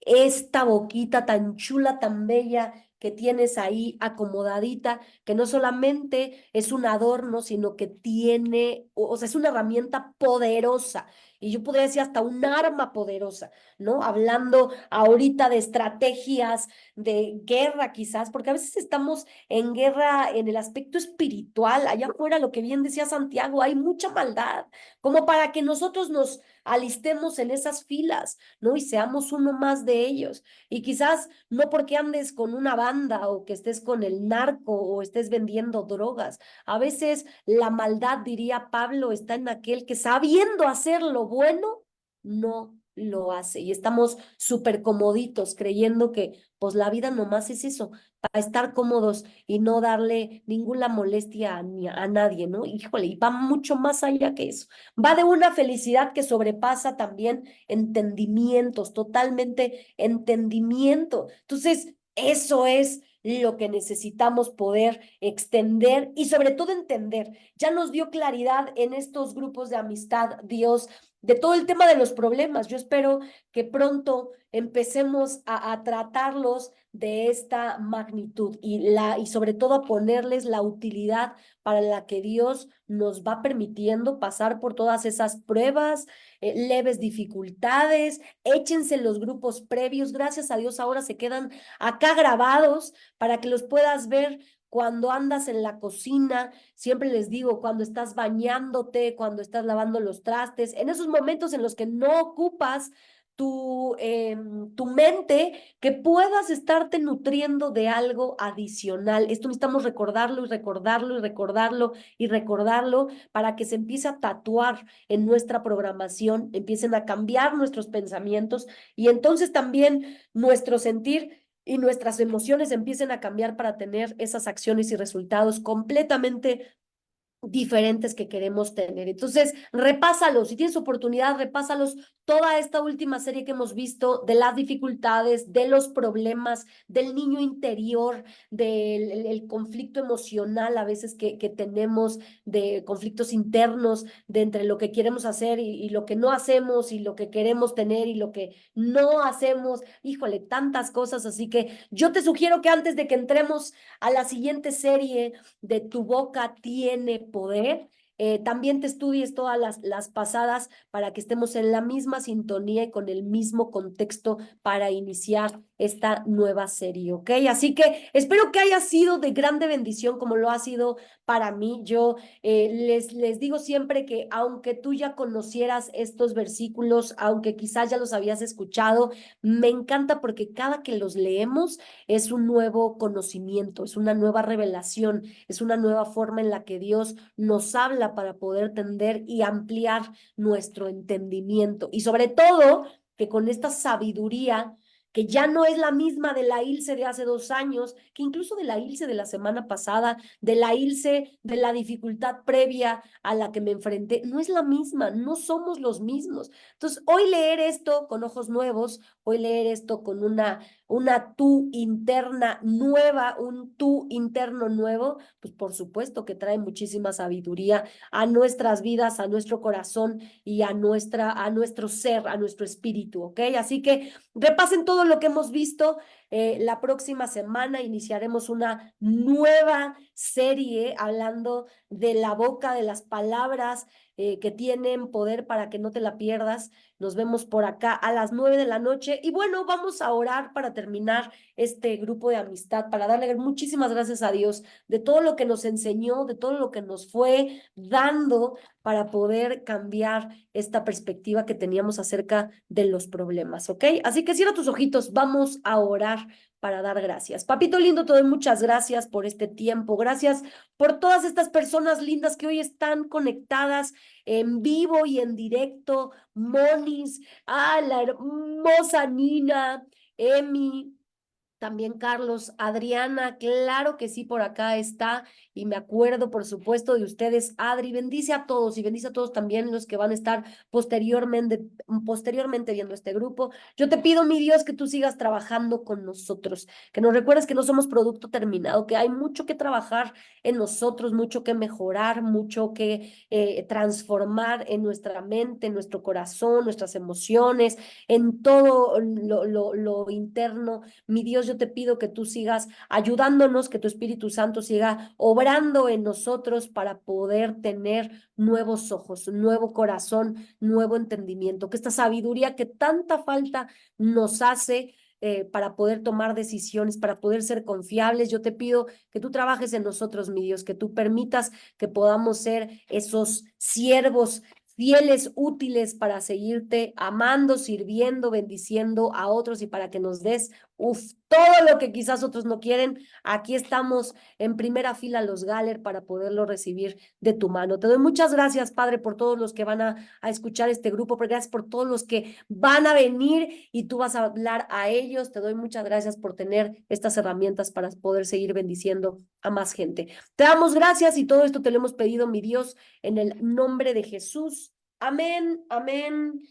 esta boquita tan chula, tan bella que tienes ahí acomodadita, que no solamente es un adorno, sino que tiene, o sea, es una herramienta poderosa. Y yo podría decir hasta un arma poderosa, ¿no? Hablando ahorita de estrategias de guerra quizás, porque a veces estamos en guerra en el aspecto espiritual, allá afuera, lo que bien decía Santiago, hay mucha maldad, como para que nosotros nos alistemos en esas filas, ¿no? Y seamos uno más de ellos. Y quizás no porque andes con una banda o que estés con el narco o estés vendiendo drogas. A veces la maldad, diría Pablo, está en aquel que sabiendo hacer lo bueno, no lo hace. Y estamos súper comoditos creyendo que pues la vida nomás es eso, para estar cómodos y no darle ninguna molestia a nadie, ¿no? Híjole, y va mucho más allá que eso. Va de una felicidad que sobrepasa también entendimientos, totalmente entendimiento. Entonces, eso es lo que necesitamos poder extender y sobre todo entender. Ya nos dio claridad en estos grupos de amistad, Dios, de todo el tema de los problemas. Yo espero que pronto empecemos a tratarlos de esta magnitud y sobre todo a ponerles la utilidad para la que Dios nos va permitiendo pasar por todas esas pruebas, leves dificultades. Échense los grupos previos. Gracias a Dios ahora se quedan acá grabados para que los puedas ver cuando andas en la cocina. Siempre les digo, cuando estás bañándote, cuando estás lavando los trastes, en esos momentos en los que no ocupas tu mente, que puedas estarte nutriendo de algo adicional. Esto necesitamos recordarlo y recordarlo y recordarlo y recordarlo para que se empiece a tatuar en nuestra programación, empiecen a cambiar nuestros pensamientos y entonces también nuestro sentir y nuestras emociones empiecen a cambiar para tener esas acciones y resultados completamente diferentes que queremos tener. Entonces, repásalos, si tienes oportunidad, repásalos toda esta última serie que hemos visto de las dificultades, de los problemas, del niño interior, del el conflicto emocional a veces que tenemos, de conflictos internos, de entre lo que queremos hacer y lo que no hacemos y lo que queremos tener y lo que no hacemos. Híjole, tantas cosas. Así que yo te sugiero que antes de que entremos a la siguiente serie, de tu boca tiene poder. También te estudies todas las pasadas para que estemos en la misma sintonía y con el mismo contexto para iniciar esta nueva serie, ¿ok? Así que espero que haya sido de grande bendición como lo ha sido para mí. Yo les digo siempre que aunque tú ya conocieras estos versículos, aunque quizás ya los habías escuchado, me encanta porque cada que los leemos es un nuevo conocimiento, es una nueva revelación, es una nueva forma en la que Dios nos habla para poder entender y ampliar nuestro entendimiento. Y sobre todo, que con esta sabiduría que ya no es la misma de la Ilse de hace 2 años, que incluso de la Ilse de la semana pasada, de la Ilse de la dificultad previa a la que me enfrenté, no es la misma, no somos los mismos. Entonces, hoy leer esto con ojos nuevos, hoy leer esto con una tú interna nueva, un tú interno nuevo, pues por supuesto que trae muchísima sabiduría a nuestras vidas, a nuestro corazón y a nuestro ser, a nuestro espíritu, ¿ok? Así que repasen todo lo que hemos visto. La próxima semana iniciaremos una nueva serie hablando de la boca, de las palabras que tienen poder para que no te la pierdas. Nos vemos por acá a las 9 de la noche. Y bueno, vamos a orar para terminar este grupo de amistad, para darle muchísimas gracias a Dios de todo lo que nos enseñó, de todo lo que nos fue dando para poder cambiar esta perspectiva que teníamos acerca de los problemas, ¿ok? Así que cierra tus ojitos, vamos a orar para dar gracias. Papito lindo, te doy muchas gracias por este tiempo, gracias por todas estas personas lindas que hoy están conectadas en vivo y en directo, Monis, la hermosa Nina, Emi, también Carlos, Adriana, claro que sí, por acá está, y me acuerdo, por supuesto, de ustedes. Adri, bendice a todos y bendice a todos también los que van a estar posteriormente viendo este grupo. Yo te pido, mi Dios, que tú sigas trabajando con nosotros, que nos recuerdes que no somos producto terminado, que hay mucho que trabajar en nosotros, mucho que mejorar, mucho que transformar en nuestra mente, en nuestro corazón, nuestras emociones, en todo lo interno. Mi Dios, yo te pido que tú sigas ayudándonos, que tu Espíritu Santo siga obrando en nosotros para poder tener nuevos ojos, nuevo corazón, nuevo entendimiento, que esta sabiduría que tanta falta nos hace para poder tomar decisiones, para poder ser confiables. Yo te pido que tú trabajes en nosotros, mi Dios, que tú permitas que podamos ser esos siervos fieles, útiles para seguirte amando, sirviendo, bendiciendo a otros y para que nos des, todo lo que quizás otros no quieren. Aquí estamos en primera fila los Galer para poderlo recibir de tu mano. Te doy muchas gracias, Padre, por todos los que van a escuchar este grupo, pero gracias por todos los que van a venir y tú vas a hablar a ellos. Te doy muchas gracias por tener estas herramientas para poder seguir bendiciendo a más gente. Te damos gracias y todo esto te lo hemos pedido, mi Dios, en el nombre de Jesús. Amén, amén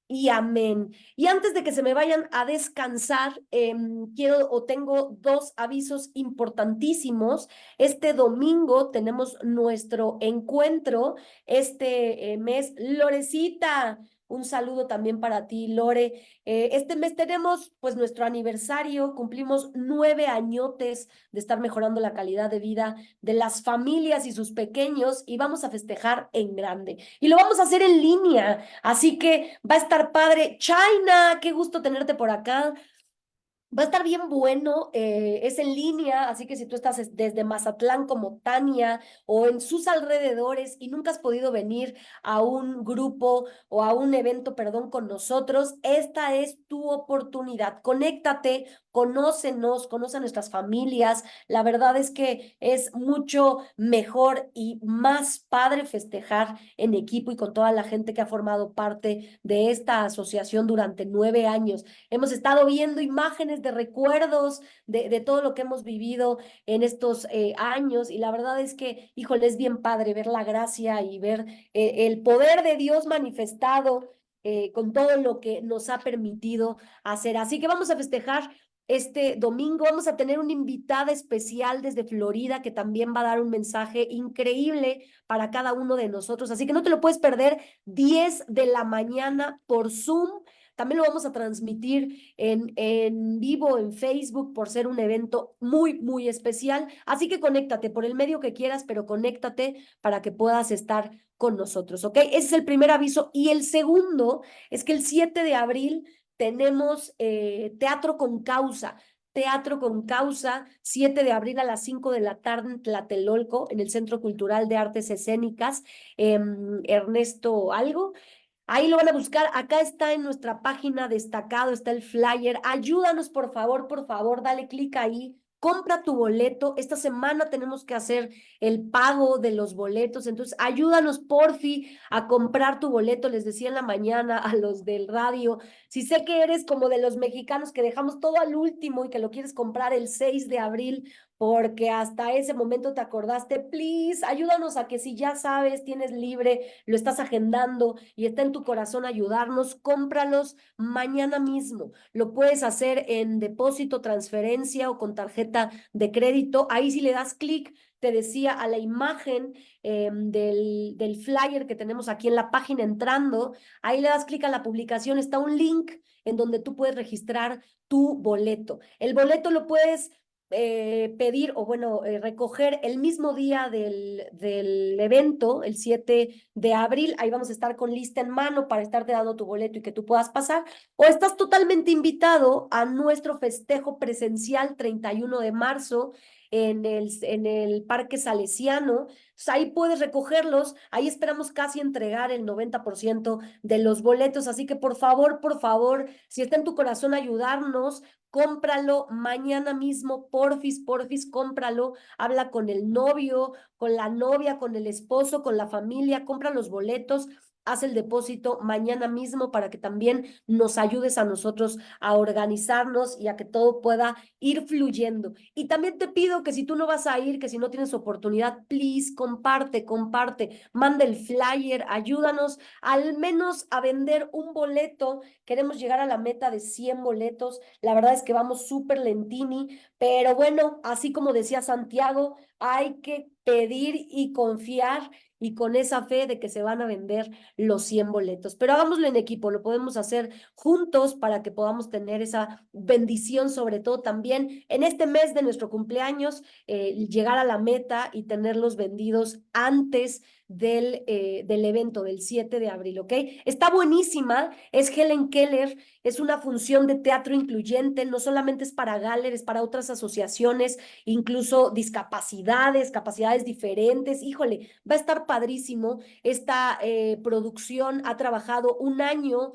y amén. Y antes de que se me vayan a descansar, quiero o tengo dos avisos importantísimos. Este domingo tenemos nuestro encuentro, este mes. Lorecita, un saludo también para ti, Lore. Este mes tenemos pues nuestro aniversario, cumplimos 9 añotes de estar mejorando la calidad de vida de las familias y sus pequeños y vamos a festejar en grande. Y lo vamos a hacer en línea, así que va a estar padre. China, qué gusto tenerte por acá. Va a estar bien bueno, es en línea, así que si tú estás desde Mazatlán como Tania o en sus alrededores y nunca has podido venir a un grupo o a un evento, perdón, con nosotros, esta es tu oportunidad. Conéctate, conócenos, conoce a nuestras familias. La verdad es que es mucho mejor y más padre festejar en equipo y con toda la gente que ha formado parte de esta asociación durante 9 años. Hemos estado viendo imágenes de recuerdos de todo lo que hemos vivido en estos años y la verdad es que, híjole, es bien padre ver la gracia y ver el poder de Dios manifestado con todo lo que nos ha permitido hacer. Así que vamos a festejar este domingo. Vamos a tener una invitada especial desde Florida que también va a dar un mensaje increíble para cada uno de nosotros. Así que no te lo puedes perder, 10 de la mañana por Zoom. También lo vamos a transmitir en vivo en Facebook por ser un evento muy, muy especial. Así que conéctate por el medio que quieras, pero conéctate para que puedas estar con nosotros, ¿ok? Ese es el primer aviso. Y el segundo es que el 7 de abril tenemos Teatro con Causa. Teatro con Causa, 7 de abril a las 5 de la tarde en Tlatelolco, en el Centro Cultural de Artes Escénicas, Ernesto Algo. Ahí lo van a buscar. Acá está en nuestra página destacado, está el flyer. Ayúdanos, por favor, dale clic ahí. Compra tu boleto. Esta semana tenemos que hacer el pago de los boletos. Entonces, ayúdanos, porfi, a comprar tu boleto. Les decía en la mañana a los del radio, si sé que eres como de los mexicanos que dejamos todo al último y que lo quieres comprar el 6 de abril, porque hasta ese momento te acordaste, please, ayúdanos a que si ya sabes, tienes libre, lo estás agendando y está en tu corazón ayudarnos, cómpralos mañana mismo. Lo puedes hacer en depósito, transferencia o con tarjeta de crédito. Ahí si le das clic, te decía a la imagen del flyer que tenemos aquí en la página entrando, ahí le das clic a la publicación, está un link en donde tú puedes registrar tu boleto. El boleto lo puedes pedir o bueno, recoger el mismo día del evento, el 7 de abril. Ahí vamos a estar con lista en mano para estarte dando tu boleto y que tú puedas pasar. O estás totalmente invitado a nuestro festejo presencial 31 de marzo en el Parque Salesiano. Entonces, ahí puedes recogerlos. Ahí esperamos casi entregar el 90% de los boletos. Así que por favor, si está en tu corazón ayudarnos, cómpralo mañana mismo, porfis, porfis, cómpralo, habla con el novio, con la novia, con el esposo, con la familia, compra los boletos, haz el depósito mañana mismo para que también nos ayudes a nosotros a organizarnos y a que todo pueda ir fluyendo. Y también te pido que si tú no vas a ir, que si no tienes oportunidad, please, comparte, manda el flyer, ayúdanos al menos a vender un boleto. Queremos llegar a la meta de 100 boletos. La verdad es que vamos súper lentini, pero bueno, así como decía Santiago, hay que pedir y confiar y con esa fe de que se van a vender los 100 boletos. Pero hagámoslo en equipo, lo podemos hacer juntos para que podamos tener esa bendición, sobre todo también en este mes de nuestro cumpleaños, llegar a la meta y tenerlos vendidos antes del evento del 7 de abril, ¿ok? Está buenísima, es Helen Keller, es una función de teatro incluyente, no solamente es para Galler, es para otras asociaciones, incluso discapacidades, capacidades diferentes. Híjole, va a estar padrísimo. Esta producción ha trabajado un año,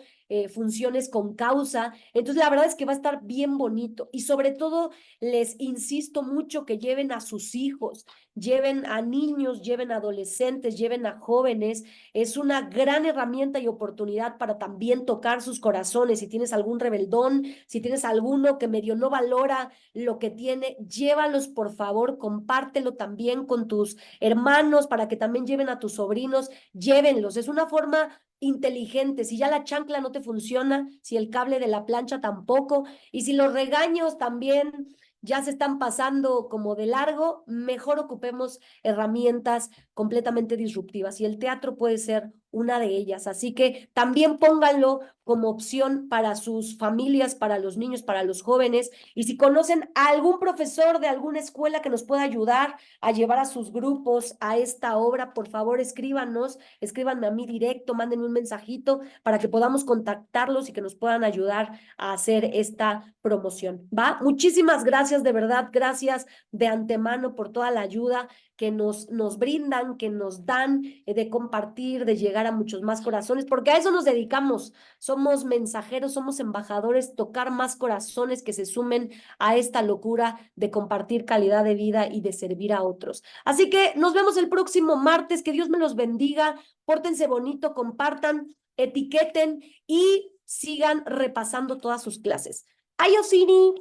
funciones con causa, entonces la verdad es que va a estar bien bonito y sobre todo les insisto mucho que lleven a sus hijos, lleven a niños, lleven a adolescentes, lleven a jóvenes. Es una gran herramienta y oportunidad para también tocar sus corazones. Si tienes algún rebeldón, si tienes alguno que medio no valora lo que tiene, llévalos por favor, compártelo también con tus hermanos para que también lleven a tus sobrinos, llévenlos. Es una forma inteligente. Si ya la chancla no te funciona, si el cable de la plancha tampoco, y si los regaños también ya se están pasando como de largo, mejor ocupemos herramientas completamente disruptivas y el teatro puede ser una de ellas. Así que también pónganlo como opción para sus familias, para los niños, para los jóvenes. Y si conocen a algún profesor de alguna escuela que nos pueda ayudar a llevar a sus grupos a esta obra, por favor escríbanos, escríbanme a mí directo, mándenme un mensajito para que podamos contactarlos y que nos puedan ayudar a hacer esta promoción. ¿Va? Muchísimas gracias, de verdad, gracias de antemano por toda la ayuda que nos brindan, que nos dan de compartir, de llegar a muchos más corazones, porque a eso nos dedicamos. Somos mensajeros, somos embajadores, tocar más corazones que se sumen a esta locura de compartir calidad de vida y de servir a otros. Así que nos vemos el próximo martes, que Dios me los bendiga, pórtense bonito, compartan, etiqueten y sigan repasando todas sus clases. ¡Ay, Osini!